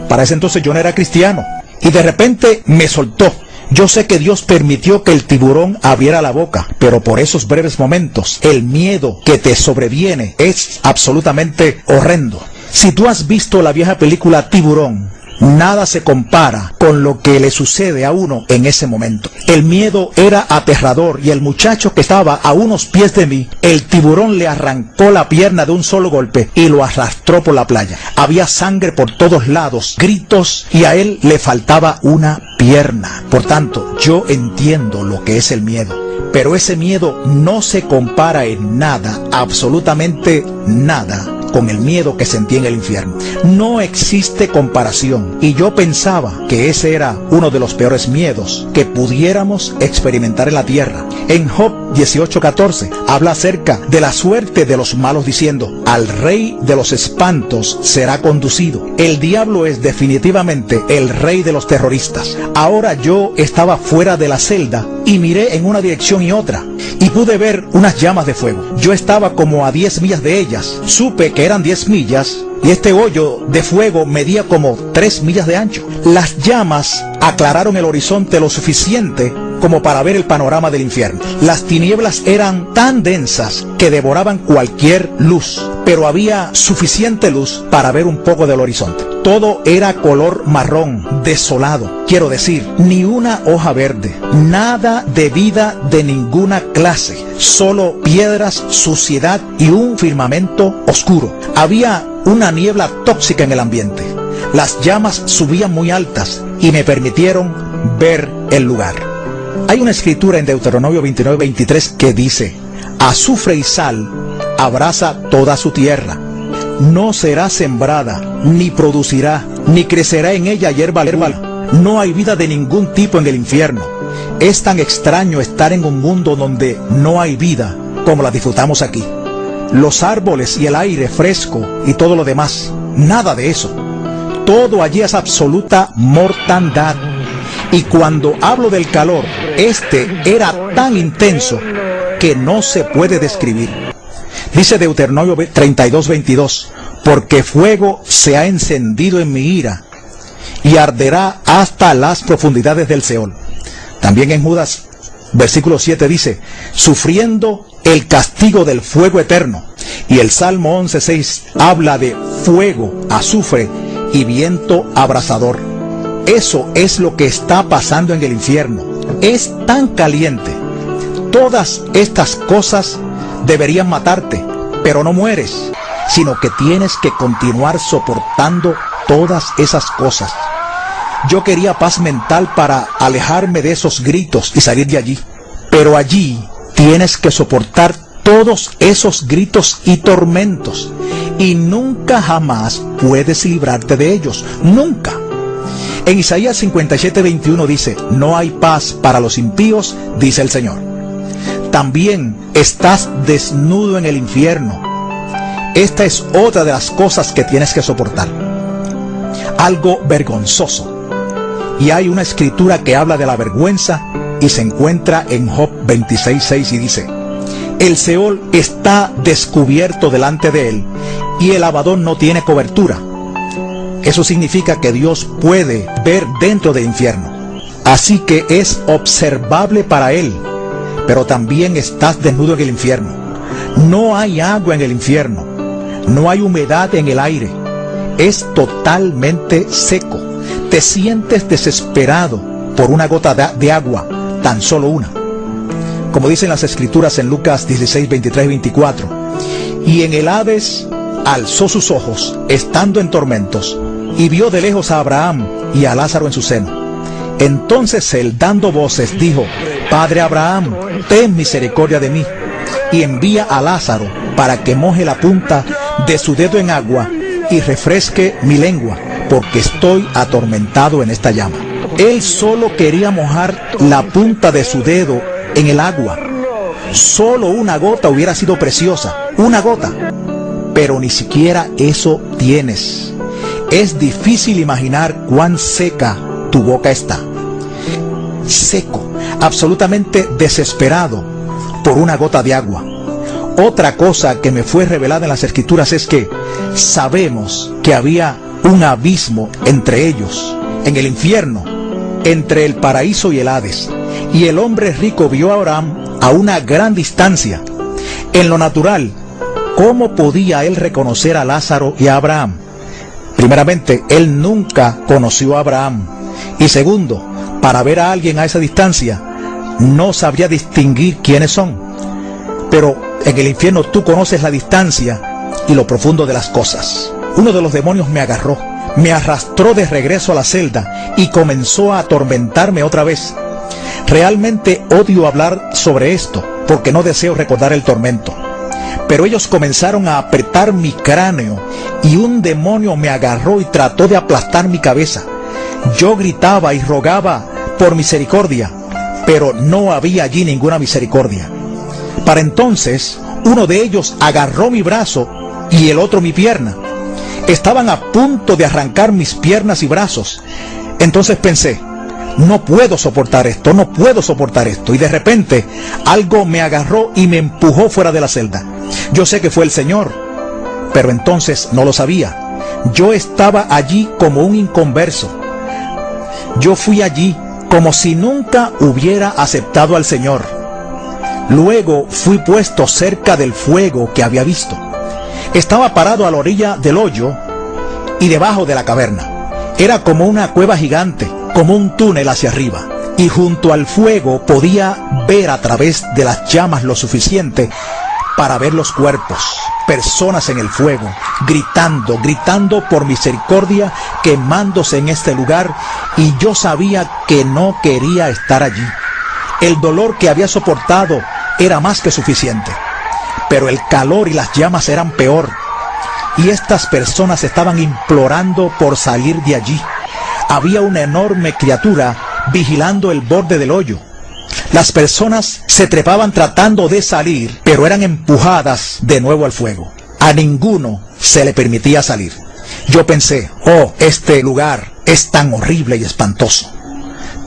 Para ese entonces yo no era cristiano, y de repente me soltó. Yo sé que Dios permitió que el tiburón abriera la boca, pero por esos breves momentos, el miedo que te sobreviene es absolutamente horrendo. Si tú has visto la vieja película Tiburón, nada se compara con lo que le sucede a uno en ese momento. El miedo era aterrador y el muchacho que estaba a unos pies de mí, el tiburón le arrancó la pierna de un solo golpe y lo arrastró por la playa. Había sangre por todos lados, gritos, y a él le faltaba una pierna. Por tanto, yo entiendo lo que es el miedo. Pero ese miedo no se compara en nada, absolutamente nada, con el miedo que sentí en el infierno. No existe comparación. Y yo pensaba que ese era uno de los peores miedos que pudiéramos experimentar en la tierra. En Job 18:14 habla acerca de la suerte de los malos diciendo: al rey de los espantos será conducido. El diablo es definitivamente el rey de los terroristas. Ahora yo estaba fuera de la celda y miré en una dirección y otra, y pude ver unas llamas de fuego. Yo estaba como a 10 millas de ellas. Supe que eran 10 millas, y este hoyo de fuego medía como 3 millas de ancho. Las llamas aclararon el horizonte lo suficiente como para ver el panorama del infierno. Las tinieblas eran tan densas que devoraban cualquier luz, pero había suficiente luz para ver un poco del horizonte. Todo era color marrón, desolado. Quiero decir, ni una hoja verde, nada de vida de ninguna clase, solo piedras, suciedad y un firmamento oscuro. Había una niebla tóxica en el ambiente. Las llamas subían muy altas y me permitieron ver el lugar. Hay una escritura en Deuteronomio 29:23 que dice: azufre y sal abrasa toda su tierra. No será sembrada, ni producirá, ni crecerá en ella hierba. No hay vida de ningún tipo en el infierno. Es tan extraño estar en un mundo donde no hay vida como la disfrutamos aquí. Los árboles y el aire fresco y todo lo demás, nada de eso. Todo allí es absoluta mortandad. Y cuando hablo del calor, este era tan intenso que no se puede describir. Dice Deuteronomio 32:22, porque fuego se ha encendido en mi ira y arderá hasta las profundidades del Seol. También en Judas, versículo 7 dice, sufriendo el castigo del fuego eterno. Y el Salmo 11:6 habla de fuego, azufre y viento abrasador. Eso es lo que está pasando en el infierno. Es tan caliente. Todas estas cosas deberían matarte, pero no mueres, sino que tienes que continuar soportando todas esas cosas. Yo quería paz mental para alejarme de esos gritos y salir de allí, pero allí tienes que soportar todos esos gritos y tormentos, y nunca jamás puedes librarte de ellos, nunca. En Isaías 57:21 dice, no hay paz para los impíos, dice el Señor. También estás desnudo en el infierno. Esta es otra de las cosas que tienes que soportar. Algo vergonzoso. Y hay una escritura que habla de la vergüenza y se encuentra en Job 26:6 y dice, el Seol está descubierto delante de él y el Abadón no tiene cobertura. Eso significa que Dios puede ver dentro del infierno. Así que es observable para él, pero también estás desnudo en el infierno. No hay agua en el infierno, no hay humedad en el aire, es totalmente seco. Te sientes desesperado por una gota de agua, tan solo una. Como dicen las escrituras en Lucas 16, 23 y 24. Y en el Hades alzó sus ojos, estando en tormentos, y vio de lejos a Abraham y a Lázaro en su seno. Entonces él, dando voces, dijo: Padre Abraham, ten misericordia de mí, y envía a Lázaro para que moje la punta de su dedo en agua y refresque mi lengua, porque estoy atormentado en esta llama. Él solo quería mojar la punta de su dedo en el agua. Solo una gota hubiera sido preciosa, una gota. Pero ni siquiera eso tienes. Es difícil imaginar cuán seca tu boca está. Seco, absolutamente desesperado por una gota de agua. Otra cosa que me fue revelada en las escrituras es que sabemos que había un abismo entre ellos, en el infierno, entre el paraíso y el Hades. Y el hombre rico vio a Abraham a una gran distancia. En lo natural, ¿cómo podía él reconocer a Lázaro y a Abraham? Primeramente, él nunca conoció a Abraham. Y segundo, para ver a alguien a esa distancia, no sabría distinguir quiénes son. Pero en el infierno tú conoces la distancia y lo profundo de las cosas. Uno de los demonios me agarró, me arrastró de regreso a la celda y comenzó a atormentarme otra vez. Realmente odio hablar sobre esto porque no deseo recordar el tormento. Pero ellos comenzaron a apretar mi cráneo y un demonio me agarró y trató de aplastar mi cabeza. Yo gritaba y rogaba por misericordia, pero no había allí ninguna misericordia. Para entonces, uno de ellos agarró mi brazo y el otro mi pierna. Estaban a punto de arrancar mis piernas y brazos. Entonces pensé: no puedo soportar esto, no puedo soportar esto. Y de repente, algo me agarró y me empujó fuera de la celda. Yo sé que fue el Señor, pero entonces no lo sabía. Yo estaba allí como un inconverso. Yo fui allí como si nunca hubiera aceptado al Señor. Luego fui puesto cerca del fuego que había visto. Estaba parado a la orilla del hoyo y debajo de la caverna. Era como una cueva gigante, como un túnel hacia arriba. Y junto al fuego podía ver a través de las llamas lo suficiente para ver los cuerpos, personas en el fuego, gritando por misericordia, quemándose en este lugar, y yo sabía que no quería estar allí. El dolor que había soportado era más que suficiente, pero el calor y las llamas eran peor, y estas personas estaban implorando por salir de allí. Había una enorme criatura vigilando el borde del hoyo. Las personas se trepaban tratando de salir, pero eran empujadas de nuevo al fuego. A ninguno se le permitía salir. Yo pensé: oh, este lugar es tan horrible y espantoso.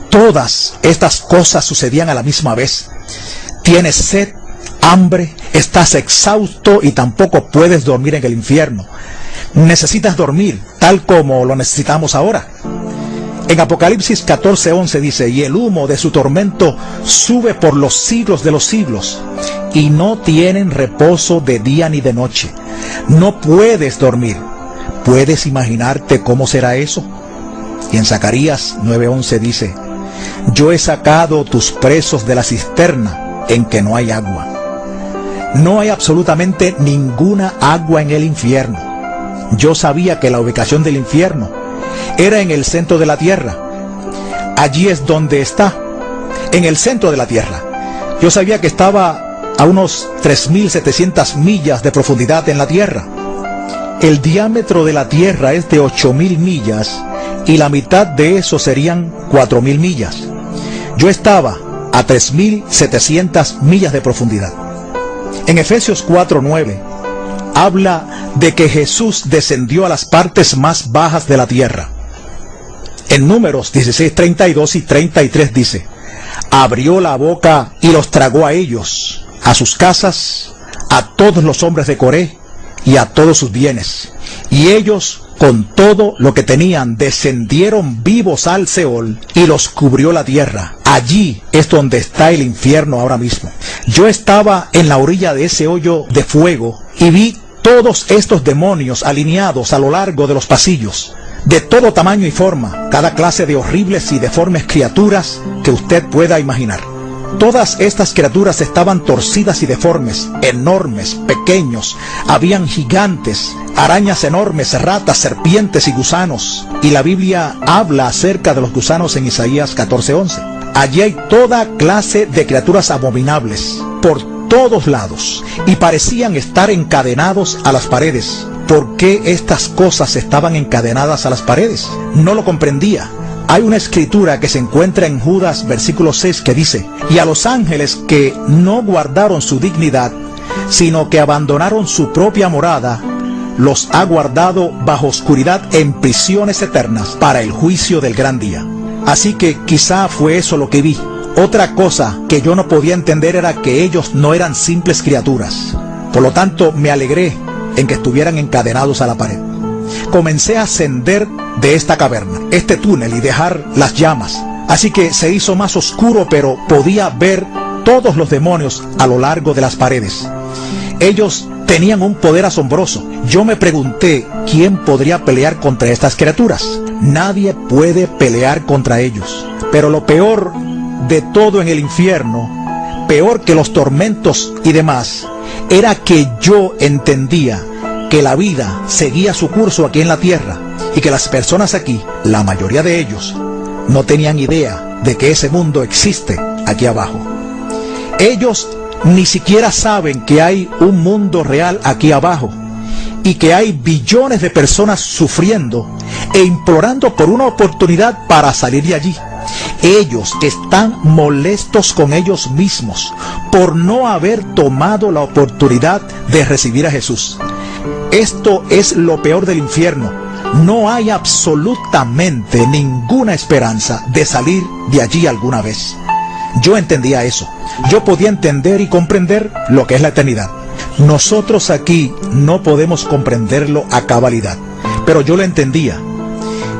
Todas estas cosas sucedían a la misma vez. Tienes sed, hambre, estás exhausto y tampoco puedes dormir en el infierno. Necesitas dormir, tal como lo necesitamos ahora. En Apocalipsis 14:11 dice: y el humo de su tormento sube por los siglos de los siglos, y no tienen reposo de día ni de noche. No puedes dormir. ¿Puedes imaginarte cómo será eso? Y en Zacarías 9:11 dice: yo he sacado tus presos de la cisterna en que no hay agua. No hay absolutamente ninguna agua en el infierno. Yo sabía que la ubicación del infierno era en el centro de la tierra. Allí es donde está, en el centro de la tierra. Yo sabía que estaba a unos 3.700 millas de profundidad en la tierra. El diámetro de la tierra es de 8.000 millas y la mitad de eso serían 4.000 millas. Yo estaba a 3.700 millas de profundidad. En Efesios 4:9 habla de que Jesús descendió a las partes más bajas de la tierra. En Números 16:32 y 33 dice: abrió la boca y los tragó a ellos, a sus casas, a todos los hombres de Coré y a todos sus bienes. Y ellos con todo lo que tenían, descendieron vivos al Seol y los cubrió la tierra. Allí es donde está el infierno ahora mismo. Yo estaba en la orilla de ese hoyo de fuego y vi todos estos demonios alineados a lo largo de los pasillos, de todo tamaño y forma, cada clase de horribles y deformes criaturas que usted pueda imaginar. Todas estas criaturas estaban torcidas y deformes, enormes, pequeños, habían gigantes, arañas enormes, ratas, serpientes y gusanos. Y la Biblia habla acerca de los gusanos en Isaías 14:11. Allí hay toda clase de criaturas abominables, por todos lados, y parecían estar encadenados a las paredes. ¿Por qué estas cosas estaban encadenadas a las paredes? No lo comprendía. Hay una escritura que se encuentra en Judas versículo 6 que dice: y a los ángeles que no guardaron su dignidad, sino que abandonaron su propia morada, los ha guardado bajo oscuridad en prisiones eternas para el juicio del gran día. Así que quizá fue eso lo que vi. Otra cosa que yo no podía entender era que ellos no eran simples criaturas. Por lo tanto, me alegré en que estuvieran encadenados a la pared. Comencé a ascender de esta caverna, este túnel, y dejar las llamas. Así que se hizo más oscuro, pero podía ver todos los demonios a lo largo de las paredes. Ellos tenían un poder asombroso. Yo me pregunté, ¿quién podría pelear contra estas criaturas? Nadie puede pelear contra ellos. Pero lo peor de todo en el infierno, peor que los tormentos y demás, era que yo entendía que la vida seguía su curso aquí en la tierra y que las personas aquí, la mayoría de ellos, no tenían idea de que ese mundo existe aquí abajo. Ellos ni siquiera saben que hay un mundo real aquí abajo y que hay billones de personas sufriendo e implorando por una oportunidad para salir de allí. Ellos están molestos con ellos mismos por no haber tomado la oportunidad de recibir a Jesús. Esto es lo peor del infierno. No hay absolutamente ninguna esperanza de salir de allí alguna vez. Yo entendía eso. Yo podía entender y comprender lo que es la eternidad. Nosotros aquí no podemos comprenderlo a cabalidad, pero yo lo entendía.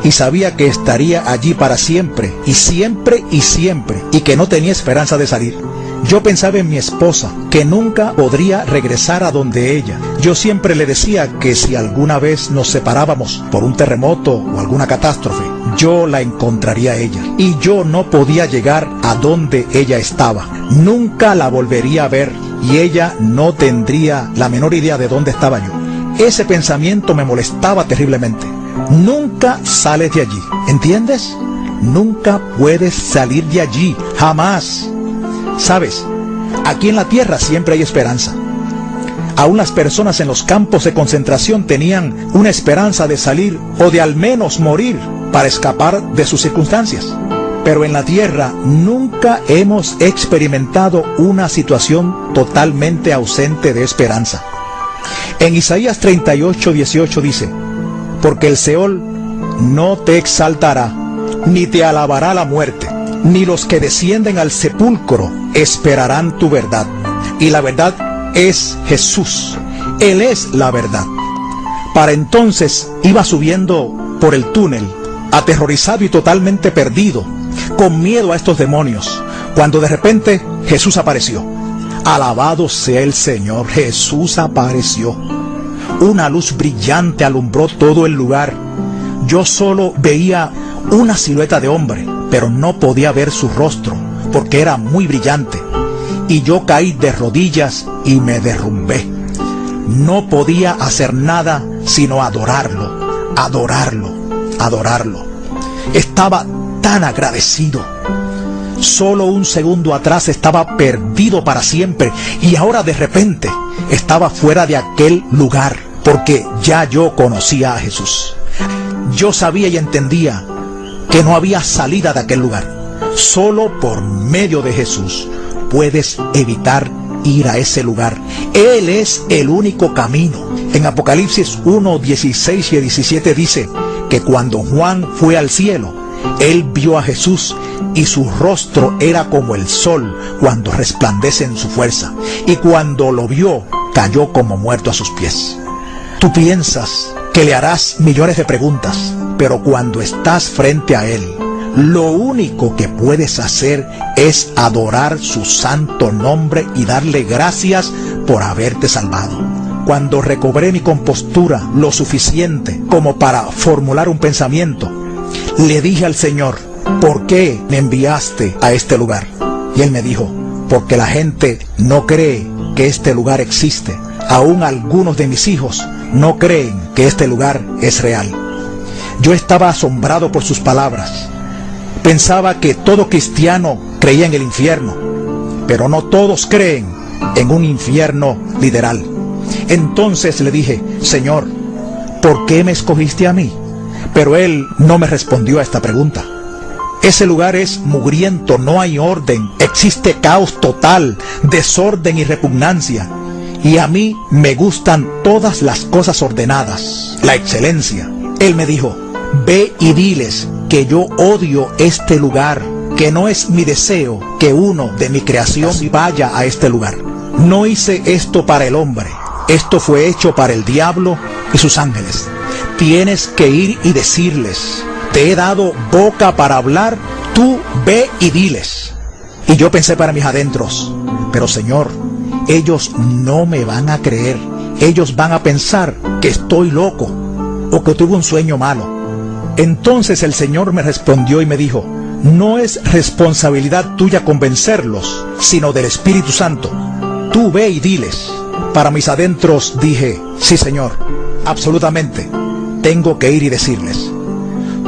Y sabía que estaría allí para siempre, y siempre, y siempre, y que no tenía esperanza de salir. Yo pensaba en mi esposa, que nunca podría regresar a donde ella. Yo siempre le decía que si alguna vez nos separábamos por un terremoto o alguna catástrofe, yo la encontraría a ella. Y yo no podía llegar a donde ella estaba. Nunca la volvería a ver, y ella no tendría la menor idea de dónde estaba yo. Ese pensamiento me molestaba terriblemente. Nunca sales de allí, ¿entiendes? Nunca puedes salir de allí, jamás. ¿Sabes? Aquí en la tierra siempre hay esperanza. Aún las personas en los campos de concentración tenían una esperanza de salir o de al menos morir para escapar de sus circunstancias. Pero en la tierra nunca hemos experimentado una situación totalmente ausente de esperanza. En Isaías 38:18 dice: porque el Seol no te exaltará, ni te alabará la muerte, ni los que descienden al sepulcro esperarán tu verdad. Y la verdad es Jesús. Él es la verdad. Para entonces iba subiendo por el túnel, aterrorizado y totalmente perdido, con miedo a estos demonios, cuando de repente Jesús apareció. Alabado sea el Señor, Jesús apareció. Una luz brillante alumbró todo el lugar. Yo solo veía una silueta de hombre, pero no podía ver su rostro, porque era muy brillante. Y yo caí de rodillas y me derrumbé. No podía hacer nada sino adorarlo, adorarlo, adorarlo. Estaba tan agradecido. Solo un segundo atrás estaba perdido para siempre, y ahora de repente estaba fuera de aquel lugar, porque ya yo conocía a Jesús. Yo sabía y entendía que no había salida de aquel lugar. Solo por medio de Jesús puedes evitar ir a ese lugar. Él es el único camino. En Apocalipsis 1:16 y 17 dice que cuando Juan fue al cielo, él vio a Jesús y su rostro era como el sol cuando resplandece en su fuerza. Y cuando lo vio, cayó como muerto a sus pies. ¿Tú piensas que le harás millones de preguntas, pero cuando estás frente a Él, lo único que puedes hacer es adorar su santo nombre y darle gracias por haberte salvado. Cuando recobré mi compostura lo suficiente como para formular un pensamiento, le dije al Señor, ¿por qué me enviaste a este lugar? Y Él me dijo, porque la gente no cree que este lugar existe. Aún algunos de mis hijos no creen que este lugar es real. Yo estaba asombrado por sus palabras. Pensaba que todo cristiano creía en el infierno, pero no todos creen en un infierno literal. Entonces le dije, Señor, ¿por qué me escogiste a mí? Pero Él no me respondió a esta pregunta. Ese lugar es mugriento, no hay orden, existe caos total, desorden y repugnancia. Y a mí me gustan todas las cosas ordenadas, la excelencia. Él me dijo, ve y diles que yo odio este lugar, que no es mi deseo que uno de mi creación vaya a este lugar. No hice esto para el hombre, esto fue hecho para el diablo y sus ángeles. Tienes que ir y decirles, te he dado boca para hablar, tú ve y diles. Y yo pensé para mis adentros, pero Señor, ellos no me van a creer, ellos van a pensar que estoy loco o que tuve un sueño malo. Entonces el Señor me respondió y me dijo, no es responsabilidad tuya convencerlos, sino del Espíritu Santo. Tú ve y diles. Para mis adentros dije, sí Señor, absolutamente, tengo que ir y decirles.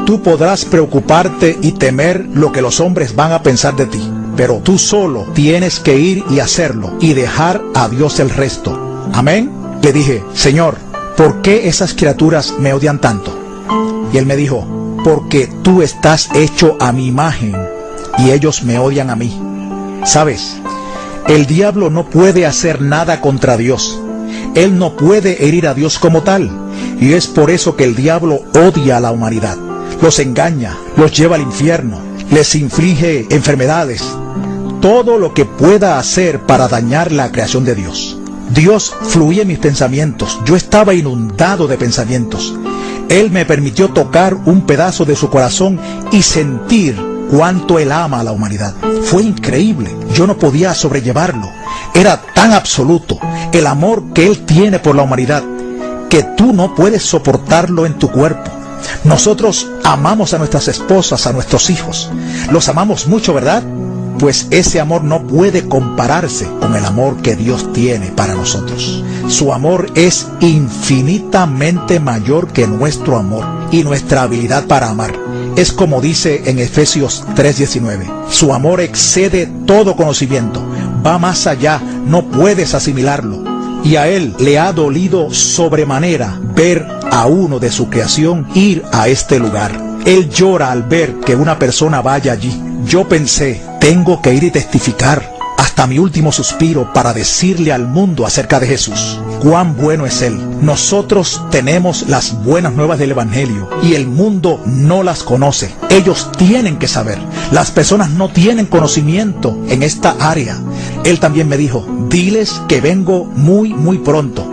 Tú podrás preocuparte y temer lo que los hombres van a pensar de ti, pero tú solo tienes que ir y hacerlo y dejar a Dios el resto. Amén. Le dije, Señor, ¿por qué esas criaturas me odian tanto? Y Él me dijo, porque tú estás hecho a mi imagen y ellos me odian a mí. ¿Sabes? El diablo no puede hacer nada contra Dios. Él no puede herir a Dios como tal. Y es por eso que el diablo odia a la humanidad. Los engaña, los lleva al infierno, les inflige enfermedades. Todo lo que pueda hacer para dañar la creación de Dios. Dios fluía en mis pensamientos. Yo estaba inundado de pensamientos. Él me permitió tocar un pedazo de su corazón y sentir cuánto Él ama a la humanidad. Fue increíble, yo no podía sobrellevarlo. Era tan absoluto el amor que Él tiene por la humanidad, que tú no puedes soportarlo en tu cuerpo. Nosotros amamos a nuestras esposas, a nuestros hijos. Los amamos mucho, ¿verdad? Pues ese amor no puede compararse con el amor que Dios tiene para nosotros. Su amor es infinitamente mayor que nuestro amor y nuestra habilidad para amar. Es como dice en Efesios 3:19. Su amor excede todo conocimiento, va más allá, no puedes asimilarlo. Y a Él le ha dolido sobremanera ver a uno de su creación ir a este lugar. Él llora al ver que una persona vaya allí. Yo pensé, tengo que ir y testificar hasta mi último suspiro para decirle al mundo acerca de Jesús. Cuán bueno es Él. Nosotros tenemos las buenas nuevas del Evangelio y el mundo no las conoce. Ellos tienen que saber. Las personas no tienen conocimiento en esta área. Él también me dijo, diles que vengo muy pronto.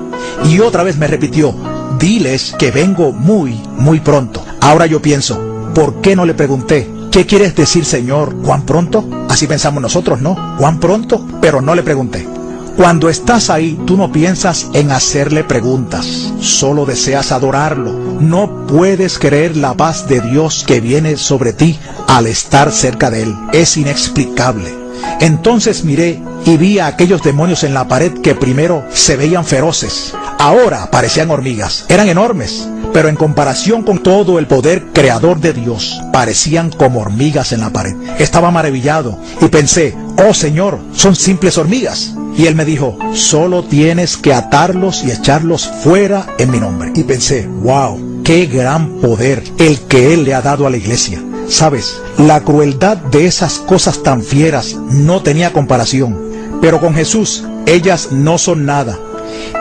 Y otra vez me repitió, diles que vengo muy pronto. Ahora yo pienso, ¿por qué no le pregunté? ¿Qué quieres decir, Señor? ¿Cuán pronto? Así pensamos nosotros, ¿no? ¿Cuán pronto? Pero no le pregunté. Cuando estás ahí, tú no piensas en hacerle preguntas, solo deseas adorarlo. No puedes creer la paz de Dios que viene sobre ti al estar cerca de Él. Es inexplicable. Entonces miré y vi a aquellos demonios en la pared que primero se veían feroces. Ahora parecían hormigas. Eran enormes, pero en comparación con todo el poder creador de Dios, parecían como hormigas en la pared. Estaba maravillado y pensé, oh Señor, son simples hormigas. Y Él me dijo, solo tienes que atarlos y echarlos fuera en mi nombre. Y pensé, wow, qué gran poder el que Él le ha dado a la iglesia. Sabes, la crueldad de esas cosas tan fieras no tenía comparación, pero con Jesús ellas no son nada.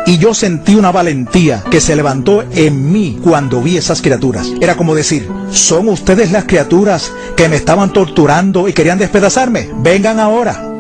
Y yo sentí una valentía que se levantó en mí cuando vi esas criaturas. Era como decir, ¿son ustedes las criaturas que me estaban torturando y querían despedazarme? Vengan ahora.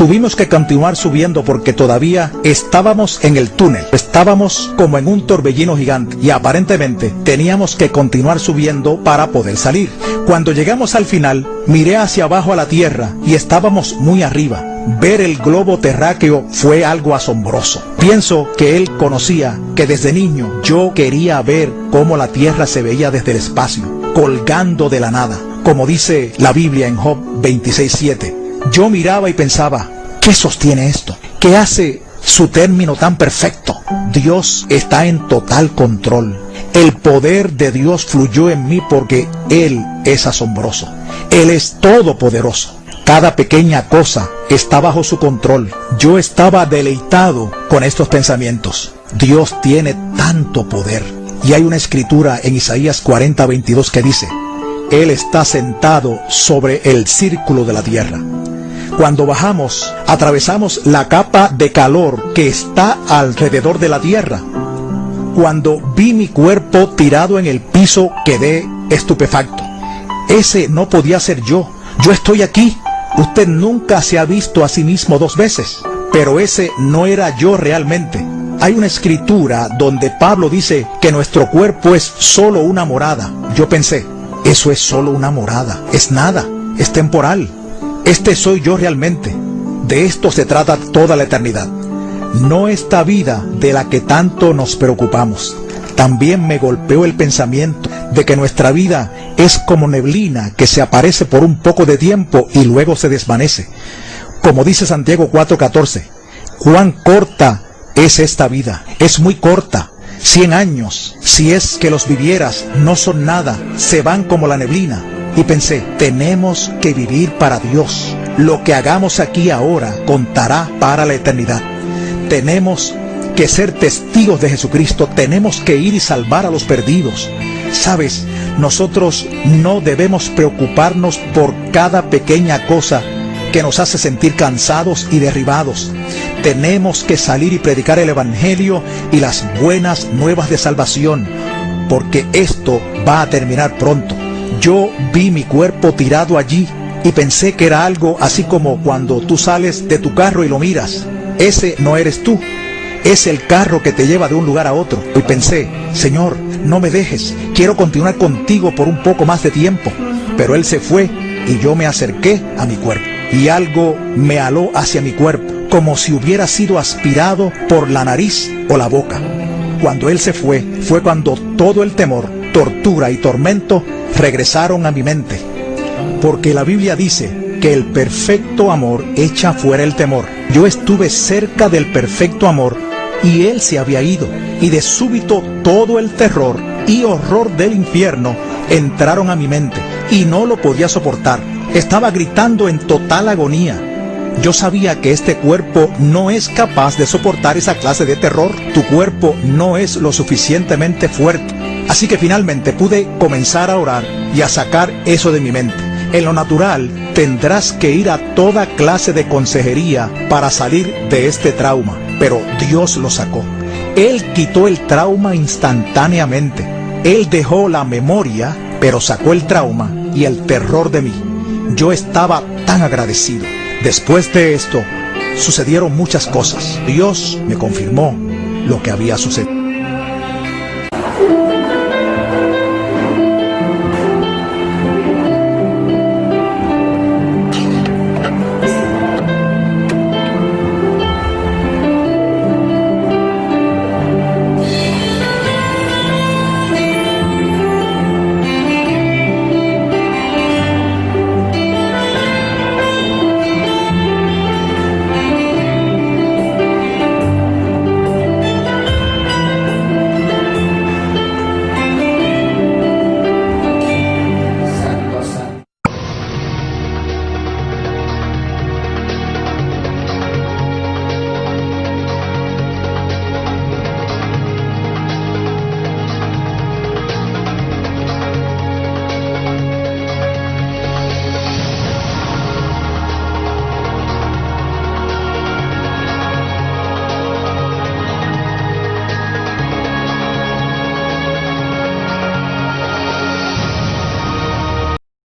Tuvimos que continuar subiendo porque todavía estábamos en el túnel. Estábamos como en un torbellino gigante y aparentemente teníamos que continuar subiendo para poder salir. Cuando llegamos al final, miré hacia abajo a la tierra y estábamos muy arriba. Ver el globo terráqueo fue algo asombroso. Pienso que él conocía que desde niño yo quería ver cómo la tierra se veía desde el espacio, colgando de la nada, como dice la Biblia en Job 26:7. Yo miraba y pensaba, ¿qué sostiene esto? ¿Qué hace su término tan perfecto? Dios está en total control. El poder de Dios fluyó en mí porque Él es asombroso. Él es todopoderoso. Cada pequeña cosa está bajo su control. Yo estaba deleitado con estos pensamientos. Dios tiene tanto poder. Y hay una escritura en Isaías 40:22 que dice, Él está sentado sobre el círculo de la tierra. Cuando bajamos, atravesamos la capa de calor que está alrededor de la tierra. Cuando vi mi cuerpo tirado en el piso, quedé estupefacto. Ese no podía ser yo. Yo estoy aquí. Usted nunca se ha visto a sí mismo dos veces. Pero ese no era yo realmente. Hay una escritura donde Pablo dice que nuestro cuerpo es solo una morada. Yo pensé, eso es solo una morada. Es nada. Es temporal. Este soy yo realmente. De esto se trata toda la eternidad. No esta vida de la que tanto nos preocupamos. También me golpeó el pensamiento de que nuestra vida es como neblina que se aparece por un poco de tiempo y luego se desvanece. Como dice Santiago 4:14, cuán corta es esta vida. Es muy corta. 100 años, si es que los vivieras, no son nada. Se van como la neblina. Y pensé, tenemos que vivir para Dios. Lo que hagamos aquí ahora contará para la eternidad. Tenemos que ser testigos de Jesucristo. Tenemos que ir y salvar a los perdidos. Sabes, nosotros no debemos preocuparnos por cada pequeña cosa que nos hace sentir cansados y derribados. Tenemos que salir y predicar el Evangelio y las buenas nuevas de salvación, porque esto va a terminar pronto. Yo vi mi cuerpo tirado allí y pensé que era algo así como cuando tú sales de tu carro y lo miras. Ese no eres tú, es el carro que te lleva de un lugar a otro. Y pensé, Señor, no me dejes, quiero continuar contigo por un poco más de tiempo. Pero Él se fue y yo me acerqué a mi cuerpo. Y algo me aló hacia mi cuerpo, como si hubiera sido aspirado por la nariz o la boca. Cuando Él se fue, fue cuando todo el temor, tortura y tormento regresaron a mi mente. Porque la Biblia dice que el perfecto amor echa fuera el temor. Yo estuve cerca del perfecto amor y Él se había ido. Y de súbito todo el terror y horror del infierno entraron a mi mente y no lo podía soportar. Estaba gritando en total agonía. Yo sabía que este cuerpo no es capaz de soportar esa clase de terror. Tu cuerpo no es lo suficientemente fuerte. Así que finalmente pude comenzar a orar y a sacar eso de mi mente. En lo natural, tendrás que ir a toda clase de consejería para salir de este trauma. Pero Dios lo sacó. Él quitó el trauma instantáneamente. Él dejó la memoria, pero sacó el trauma y el terror de mí. Yo estaba tan agradecido. Después de esto, sucedieron muchas cosas. Dios me confirmó lo que había sucedido.